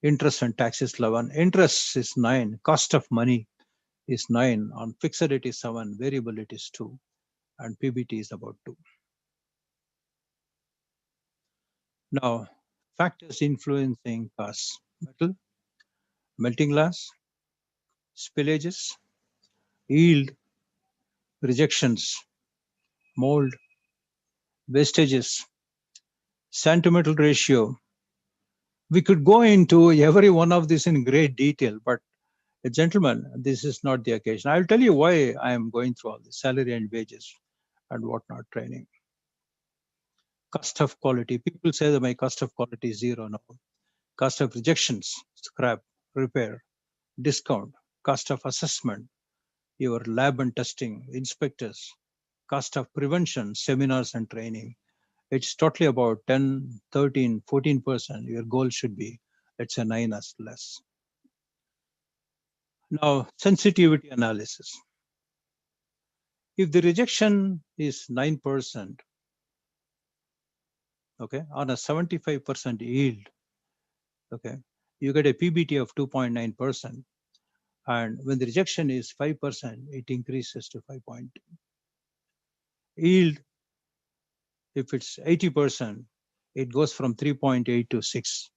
interest and taxes 11, interest is 9, cost of money is 9, on fixed it is 7, variable it is 2, and PBT is about 2. Now, factors influencing costs: metal, melting glass, spillages, yield, rejections, mold, wastages, Sentimental ratio. We could go into every one of this in great detail, but gentlemen, this is not the occasion. I'll tell you why I am going through all this salary and wages and whatnot training. Cost of quality. People say that my cost of quality is zero. No. Cost of rejections, scrap, repair, discount, cost of assessment, your lab and testing, inspectors, cost of prevention, seminars and training. It's totally about 10, 13, 14%. Your goal should be, let's say, 9 as less. Now, sensitivity analysis. If the rejection is 9%, okay, on a 75% yield, okay, you get a PBT of 2.9%. And when the rejection is 5%, it increases to 5 point. Yield, if it's 80%, it goes from 3.8 to 6.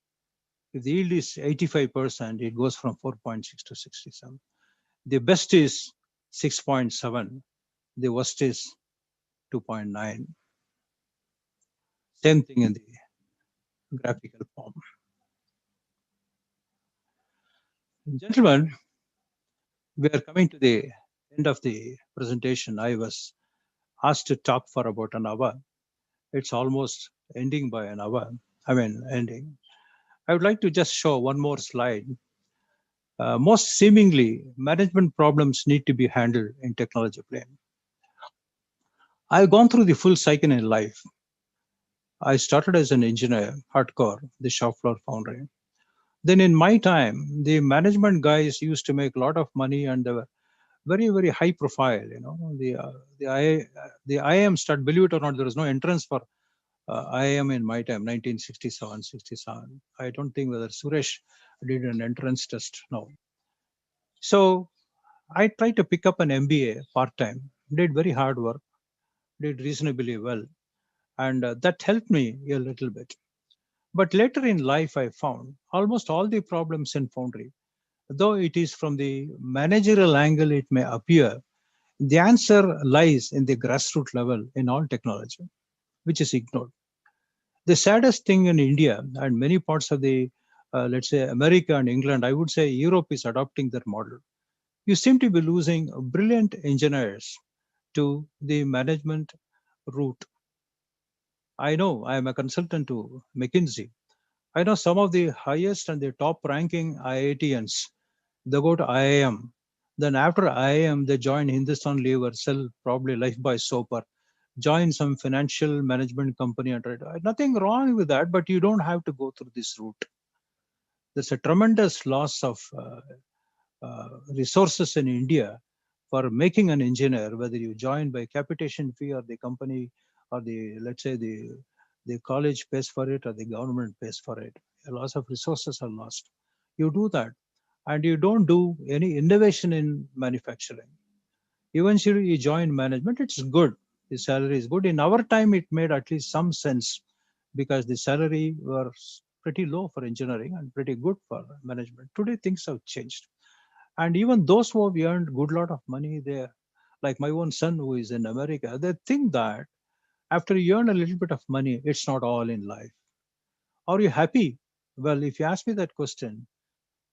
If the yield is 85%, it goes from 4.6 to 67. The best is 6.7. The worst is 2.9. Same thing in the graphical form. Gentlemen, we are coming to the end of the presentation. I was asked to talk for about an hour. It's almost ending by an hour. Ending. I would like to just show one more slide. Most seemingly, management problems need to be handled in technology plane. I've gone through the full cycle in life. I started as an engineer, hardcore, the shop floor foundry. Then in my time, the management guys used to make a lot of money and they were very, very high profile. You know, the IIM start, believe it or not, there was no entrance for IIM in my time, 1967, 67. I don't think whether Suresh did an entrance test. No. So I tried to pick up an MBA part time, did very hard work, did reasonably well, and that helped me a little bit. But later in life, I found almost all the problems in Foundry, though it is from the managerial angle it may appear, the answer lies in the grassroots level in all technology, which is ignored. The saddest thing in India and many parts of the, let's say, America and England, I would say Europe is adopting their model. You seem to be losing brilliant engineers to the management route. I know I am a consultant to McKinsey. I know some of the highest and the top ranking IITians, they go to IIM. Then after IIM, they join Hindustan Lever, sell probably Lifebuoy soap or join some financial management company and try to, nothing wrong with that, but you don't have to go through this route. There's a tremendous loss of resources in India for making an engineer, whether you join by capitation fee or the company or the, let's say, the college pays for it or the government pays for it. A loss of resources are lost. You do that and you don't do any innovation in manufacturing. Eventually you join management, it's good. The salary is good. In our time, it made at least some sense because the salary was pretty low for engineering and pretty good for management. Today, things have changed. And even those who have earned good lot of money there, like my own son who is in America, they think that after you earn a little bit of money, it's not all in life. Are you happy? Well, if you ask me that question,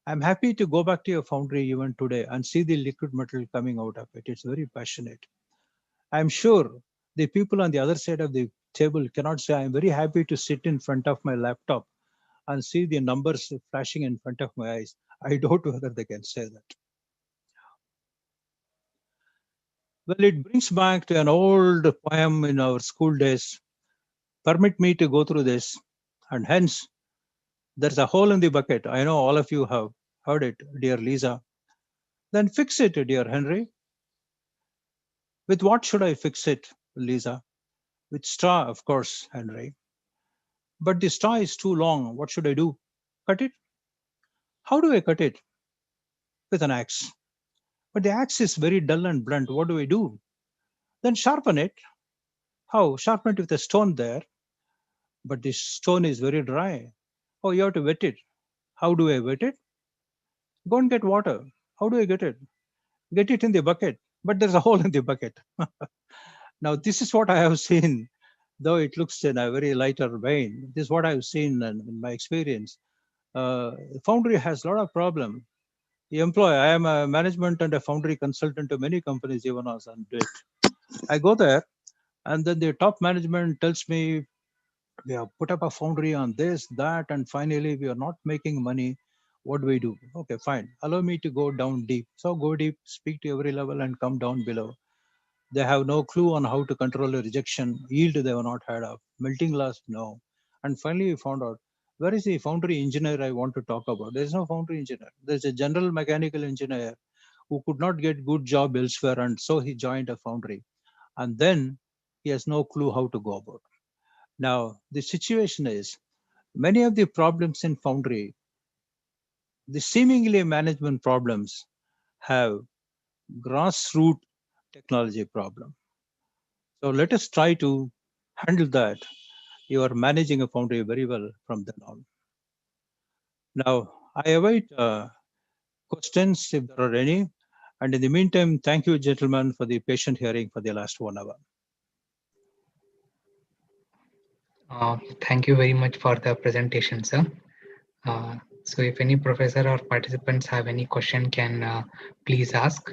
I'm happy to go back to your foundry even today and see the liquid metal coming out of it. It's very passionate. I'm sure the people on the other side of the table cannot say, I'm very happy to sit in front of my laptop and see the numbers flashing in front of my eyes. I doubt whether they can say that. Well, it brings back to an old poem in our school days. Permit me to go through this. And hence, there's a hole in the bucket. I know all of you have heard it, dear Lisa. Then fix it, dear Henry. With what should I fix it, Lisa? With straw, of course, Henry. But the straw is too long. What should I do? Cut it? How do I cut it? With an axe. But the axe is very dull and blunt. What do I do? Then sharpen it. How? Sharpen it with a stone there. But the stone is very dry. Oh, you have to wet it. How do I wet it? Go and get water. How do I get it? Get it in the bucket. But there's a hole in the bucket. Now, this is what I have seen though it looks in a very lighter vein. This is what I've seen in my experience. Foundry has a lot of problem. I am a management and a foundry consultant to many companies, even as on it. I go there, and then the top management tells me we have put up a foundry on this, that, and finally we are not making money. What do we do? Okay, fine. Allow me to go down deep. So go deep, speak to every level, and come down below. They have no clue on how to control a rejection. Yield they were not heard of. Melting loss, no. And finally we found out, where is the foundry engineer I want to talk about? There is no foundry engineer. There's a general mechanical engineer who could not get good job elsewhere, and so he joined a foundry. And then he has no clue how to go about. Now the situation is, many of the problems in foundry, the seemingly management problems, have grassroots technology problem. So let us try to handle that. You are managing a foundry very well from then on. Now, I await questions if there are any. And in the meantime, thank you, gentlemen, for the patient hearing for the last 1 hour. Thank you very much for the presentation, sir. So if any professor or participants have any question, can please ask.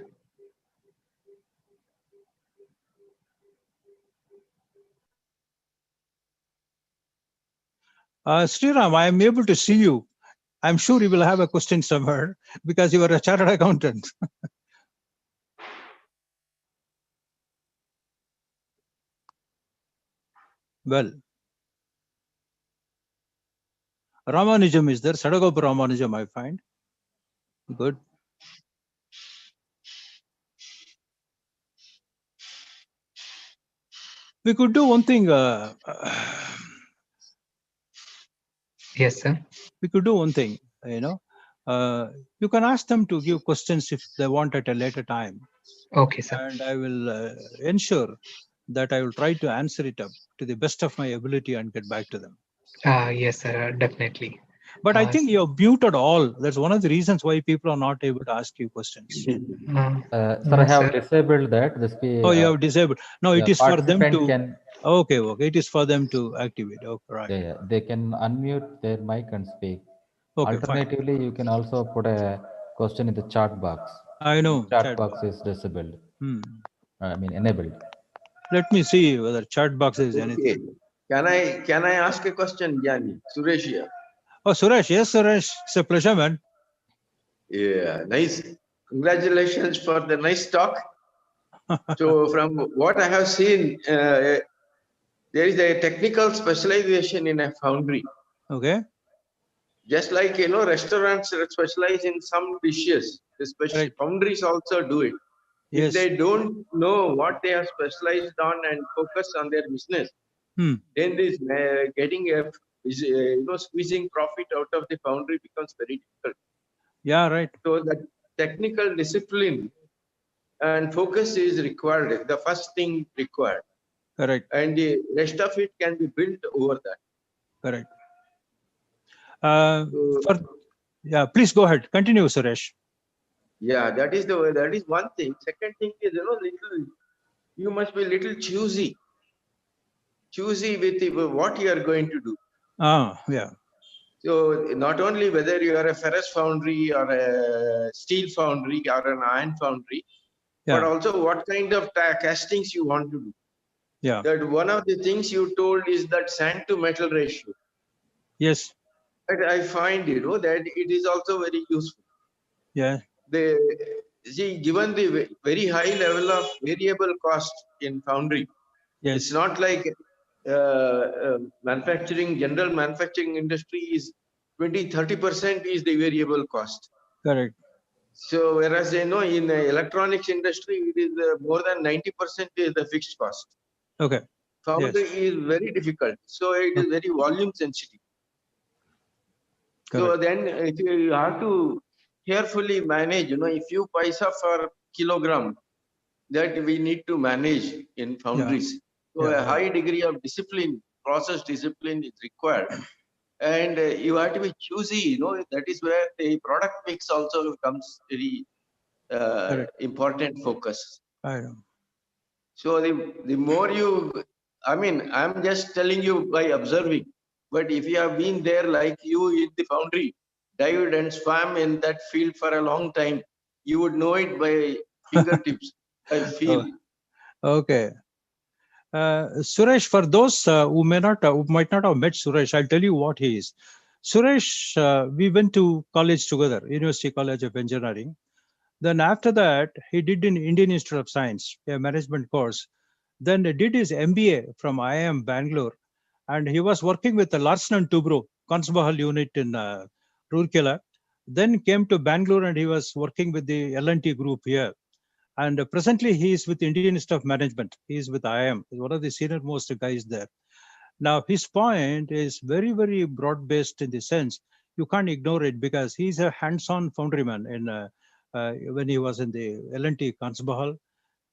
Sriram, I am able to see you. I'm sure you will have a question somewhere because you are a chartered accountant. Well, Ramanujam is there. Sadagopura Ramanujam, I find. Good. We could do one thing. Yes, sir. We could do one thing. You know, you can ask them to give questions if they want at a later time, Okay, sir. and I will ensure that I will try to answer it up to the best of my ability and get back to them. Yes, sir, definitely. But I think you have muted all. That's one of the reasons why people are not able to ask you questions. Sir, I have sir. disabled that. Oh, you have disabled. No, it is for them participant to. can, Okay, okay. It is for them to activate. Okay, right. they can unmute their mic and speak. Okay, fine. Alternatively, you can also put a question in the chat box. I know. Chat box is disabled. I mean enabled. Let me see whether chat box is Okay. anything. Can I ask a question, Jani? Suresh here. Oh, Suresh. Yes, Suresh. It's a pleasure, man. Yeah, nice. Congratulations for the nice talk. So from what I have seen, there is a technical specialization in a foundry. Okay. Just like, restaurants specialize in some dishes, especially foundries also do it. Yes. If they don't know what they are specialized on and focus on their business, then this getting a squeezing profit out of the foundry becomes very difficult. Yeah, right. So that technical discipline and focus is required, the first thing required. Correct. And the rest of it can be built over that. Correct. Yeah, please go ahead. Continue, Suresh. Yeah, that is one thing. Second thing is, you must be little choosy with what you are going to do. Yeah. So not only whether you are a ferrous foundry or a steel foundry or an iron foundry, but also what kind of castings you want to do. Yeah. That one of the things you told is that sand to metal ratio. Yes. But I find, that it is also very useful. Yeah. Given the very high level of variable cost in foundry, it's not like general manufacturing industry is 20-30% is the variable cost. Correct. So whereas in the electronics industry, it is more than 90% is the fixed cost. Okay. Foundry is very difficult, so it is very volume sensitive. Correct. So then if you have to carefully manage, a few paisa per kilogram that we need to manage in foundries. So a high degree of discipline, process discipline is required. And you have to be choosy, that is where the product mix also becomes very important focus. I know. So the more you I mean, I'm just telling you by observing. But if you have been there like you in the foundry, dived and swam in that field for a long time, you would know it by fingertips. I feel. Okay. Suresh, for those who might not have met Suresh, I'll tell you what he is. Suresh, we went to college together, University College of Engineering. Then after that, he did an Indian Institute of Science, a management course. Then he did his MBA from IIM Bangalore, and he was working with the Larsen and Toubro Constable unit in Rourkela. Then came to Bangalore, and he was working with the L&T group here. And presently, he is with Indian Institute of Management. He is with IIM. He's one of the senior most guys there. Now, his point is very, very broad-based in the sense you can't ignore it because he's a hands-on foundryman in when he was in the L&T Constable.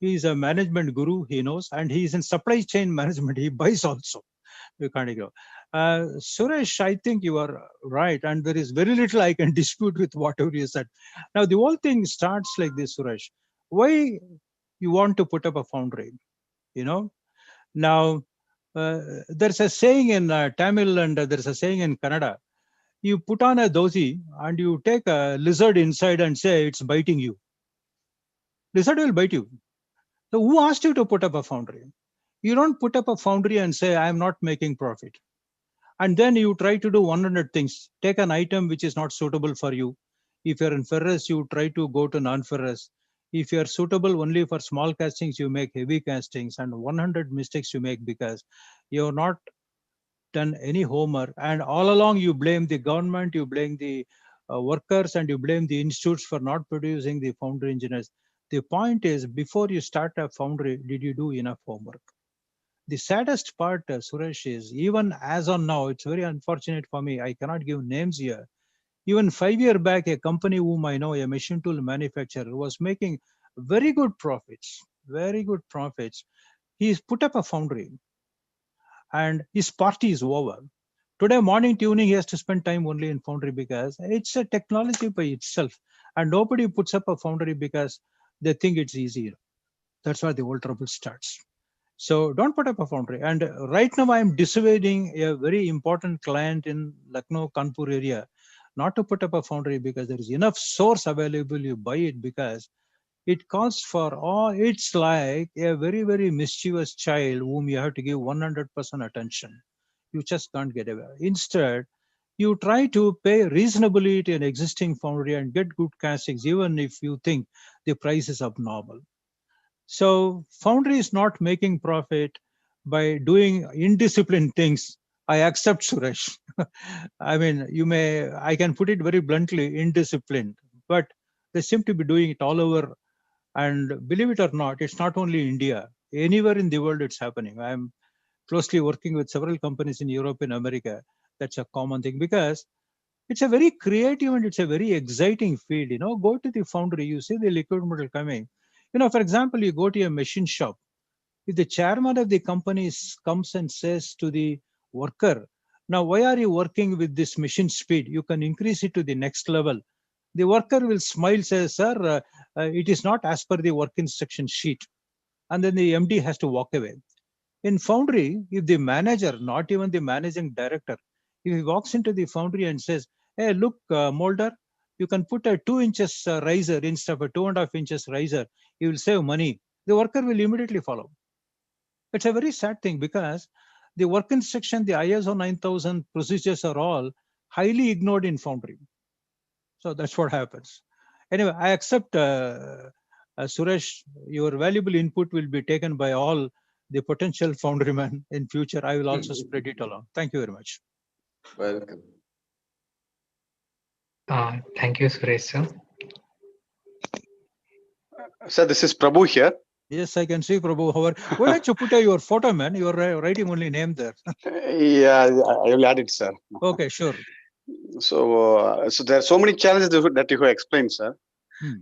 He's a management guru, he knows, and he's in supply chain management. He buys also. You can't ignore. Suresh, I think you are right, and there is very little I can dispute with whatever you said. Now, the whole thing starts like this, Suresh. Why you want to put up a foundry? You know, now there's a saying in Tamil and there's a saying in Kannada. You put on a dosi and you take a lizard inside and say it's biting you. Lizard will bite you. So who asked you to put up a foundry? You don't put up a foundry and say, I'm not making profit. And then you try to do 100 things. Take an item which is not suitable for you. If you're in ferrous, you try to go to non-ferrous. If you're suitable only for small castings, you make heavy castings, and 100 mistakes you make because you're not done any homework. And all along you blame the government, you blame the workers, and you blame the institutes for not producing the foundry engineers. The point is, before you start a foundry, did you do enough homework? The saddest part, Suresh, is even as on now, it's very unfortunate for me. I cannot give names here. Even 5 years back, a company whom I know, a machine tool manufacturer, was making very good profits, very good profits. He's put up a foundry and his party is over. Today morning tuning, he has to spend time only in foundry because it's a technology by itself. And nobody puts up a foundry because they think it's easier. That's why the whole trouble starts. So don't put up a foundry. And right now I'm dissuading a very important client in Lucknow, Kanpur area not to put up a foundry because there is enough source available. You buy it because it calls for, it's like a very, very mischievous child whom you have to give 100% attention. You just can't get away. Instead, you try to pay reasonably to an existing foundry and get good castings, even if you think the price is abnormal. So foundry is not making profit by doing indisciplined things. I accept, Suresh. I mean, I can put it very bluntly, indisciplined, but they seem to be doing it all over. And believe it or not, it's not only India. Anywhere in the world, it's happening. I'm closely working with several companies in Europe and America. That's a common thing because it's a very creative and it's a very exciting field. Go to the foundry, you see the liquid metal coming. For example, you go to a machine shop. If the chairman of the company comes and says to the worker, now why are you working with this machine speed? You can increase it to the next level. The worker will smile, says, sir, it is not as per the work instruction sheet. And then the MD has to walk away. In foundry, if the manager, not even the managing director, if he walks into the foundry and says, hey, look, molder, you can put a 2 inches riser instead of a 2.5 inches riser, you will save money. The worker will immediately follow. It's a very sad thing because the work instruction, the ISO 9000 procedures are all highly ignored in foundry. So that's what happens. Anyway, I accept, Suresh, your valuable input will be taken by all the potential foundrymen in future. I will also spread it along. Thank you very much. Welcome. Thank you, Suresh, sir. Sir, this is Prabhu here. Yes, I can see, Prabhu. Why don't you put your photo, man? You're writing only name there. Yeah, I will add it, sir. Okay, sure. So there are so many challenges that you have explained, sir.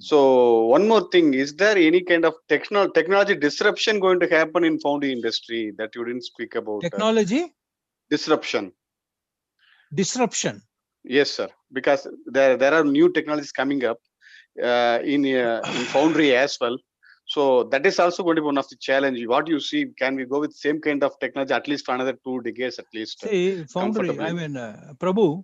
So one more thing, is there any kind of technology disruption going to happen in foundry industry that you didn't speak about? Technology? Disruption. Disruption? Yes, sir. Because there are new technologies coming up in foundry as well. So that is also going to be one of the challenge. What you see, can we go with same kind of technology at least for another 2 decades at least? See, Foundry, I mean, Prabhu,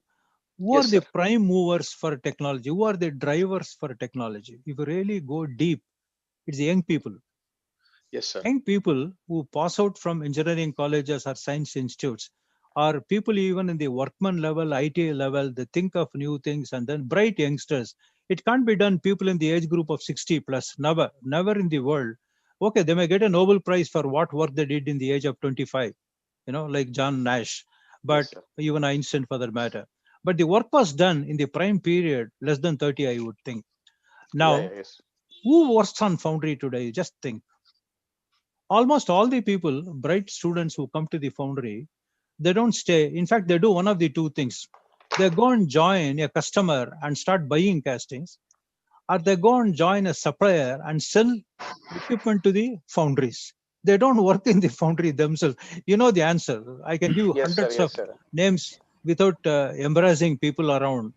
who are Yes, the sir. prime movers for technology? Who are the drivers for technology? If you really go deep, it's the young people. Yes, sir. Young people who pass out from engineering colleges or science institutes, or people even in the workman level, IT level, they think of new things, and then bright youngsters. It can't be done. People in the age group of 60 plus, never, never in the world. Okay, they may get a Nobel Prize for what work they did in the age of 25, like John Nash, but Yes, sir. even Einstein for that matter. But the work was done in the prime period, less than 30, I would think. Yeah, Now, yes. who works on Foundry today? Just think. Almost all the people, bright students who come to the Foundry, they don't stay. In fact, they do one of the two things. They go and join a customer and start buying castings, or they go and join a supplier and sell equipment to the foundries. They don't work in the foundry themselves. You know the answer. I can give you Yes, sir. hundreds Yes, of sir. names without embarrassing people around.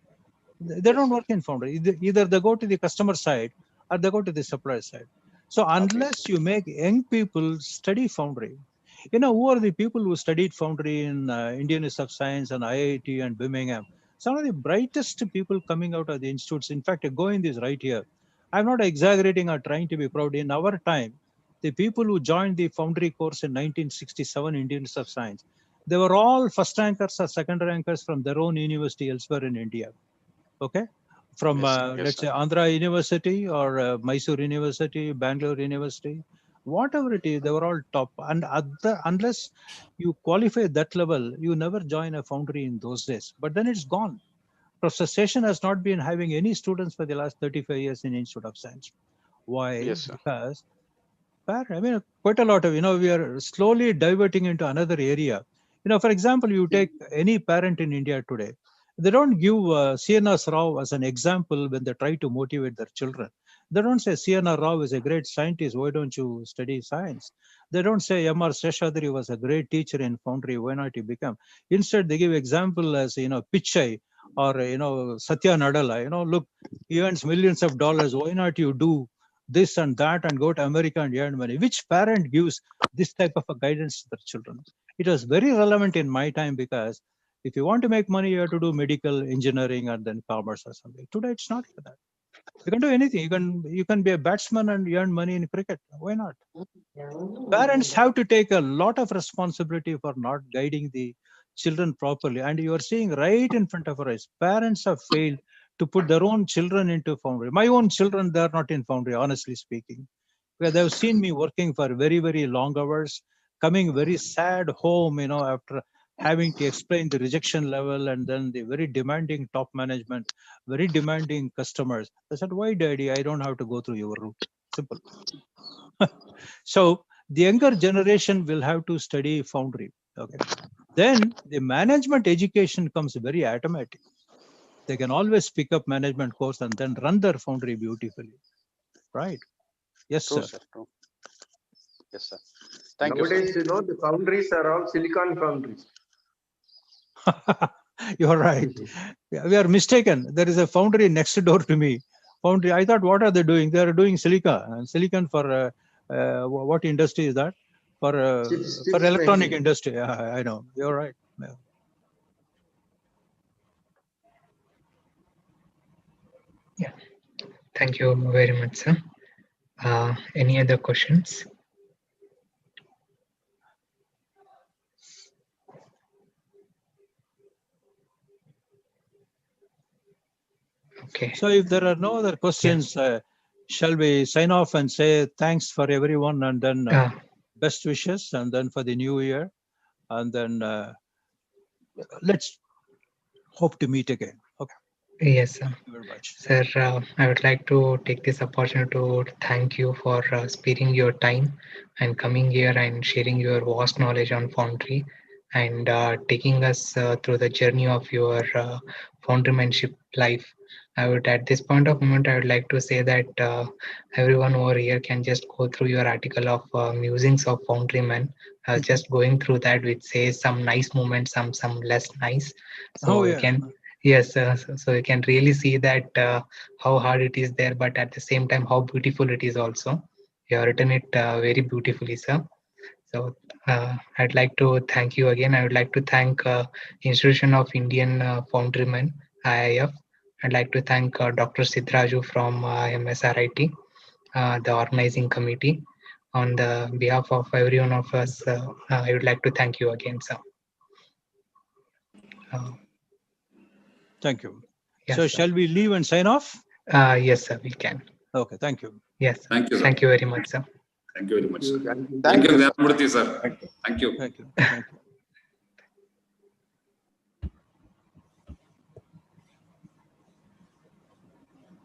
They Yes, don't sir. work in foundry. Either they go to the customer side or they go to the supplier side. So Okay. unless you make young people study foundry, who are the people who studied foundry in Indian Institute of Science and IIT and Birmingham? Some of the brightest people coming out of the institutes. In fact, going this right here. I'm not exaggerating or trying to be proud. In our time, the people who joined the foundry course in 1967 Indian Institute of Science, they were all first rankers or second rankers from their own university elsewhere in India. Okay, from Yes, sir. Yes, let's sir. say Andhra University or Mysore University, Bangalore University, whatever it is, they were all top. And unless you qualify that level, you never join a foundry in those days. But then it's gone. Professor Session has not been having any students for the last 35 years in Institute of Science. Why? Yes, sir. Because I mean, quite a lot of, we are slowly diverting into another area. For example, you take any parent in India today, they don't give CNR Rao as an example when they try to motivate their children. They don't say CNR Rao is a great scientist, why don't you study science? They don't say MR Seshadri was a great teacher in foundry, why not he become? Instead, they give example as, Pichai or, Satya Nadella, look, he earns millions of dollars, why not you do this and that and go to America and earn money? Which parent gives this type of a guidance to their children? It was very relevant in my time because if you want to make money, you have to do medical engineering and then commerce or something. Today, it's not like that. You can do anything. You can be a batsman and earn money in cricket. Why not? Parents have to take a lot of responsibility for not guiding the children properly. And you are seeing right in front of our eyes, parents have failed to put their own children into foundry. My own children, they are not in foundry, honestly speaking. Because they've seen me working for very, very long hours, coming very sad home, after having to explain the rejection level and then the very demanding top management, very demanding customers. I said, why, daddy? I don't have to go through your route. Simple. So the younger generation will have to study foundry. Okay. Then the management education comes very automatic. They can always pick up management course and then run their foundry beautifully. Right. Yes, True, sir. sir. True. Yes, sir. Thank you, sir. Nowadays, the foundries are all silicon foundries. You're right. We are mistaken. There is a foundry next door to me. Foundry. I thought, what are they doing? They are doing silica. Silicon for what industry is that? For Chips electronic making. industry. I know. You're right. Yeah. Yeah. Thank you very much, sir. Any other questions? Okay. So if there are no other questions, shall we sign off and say thanks for everyone and then best wishes and then for the new year and then let's hope to meet again. Okay. Yes, sir. Thank you very much. Sir, I would like to take this opportunity to thank you for sparing your time and coming here and sharing your vast knowledge on Foundry and taking us through the journey of your foundrymanship life. I would, at this point of moment, I would like to say that everyone over here can just go through your article of musings of foundryman, just going through that, which says some nice moments, some less nice. So you can. Yes, so you can really see that how hard it is there, but at the same time, how beautiful it is also. You have written it very beautifully, sir. So I'd like to thank you again. I would like to thank Institution of Indian Foundrymen, IIF. I'd like to thank Dr. Sidraju from MSRIT, the organizing committee. On the behalf of every one of us, I would like to thank you again, sir. Thank you. Yes, So sir. shall we leave and sign off? Yes, sir, we can. Okay, thank you. Yes, sir. Thank you, sir. Thank you very much, sir. Thank you very much, sir. Thank Thank you, you, sir. Dhanamurthy, sir. Thank you. Thank you. Thank you.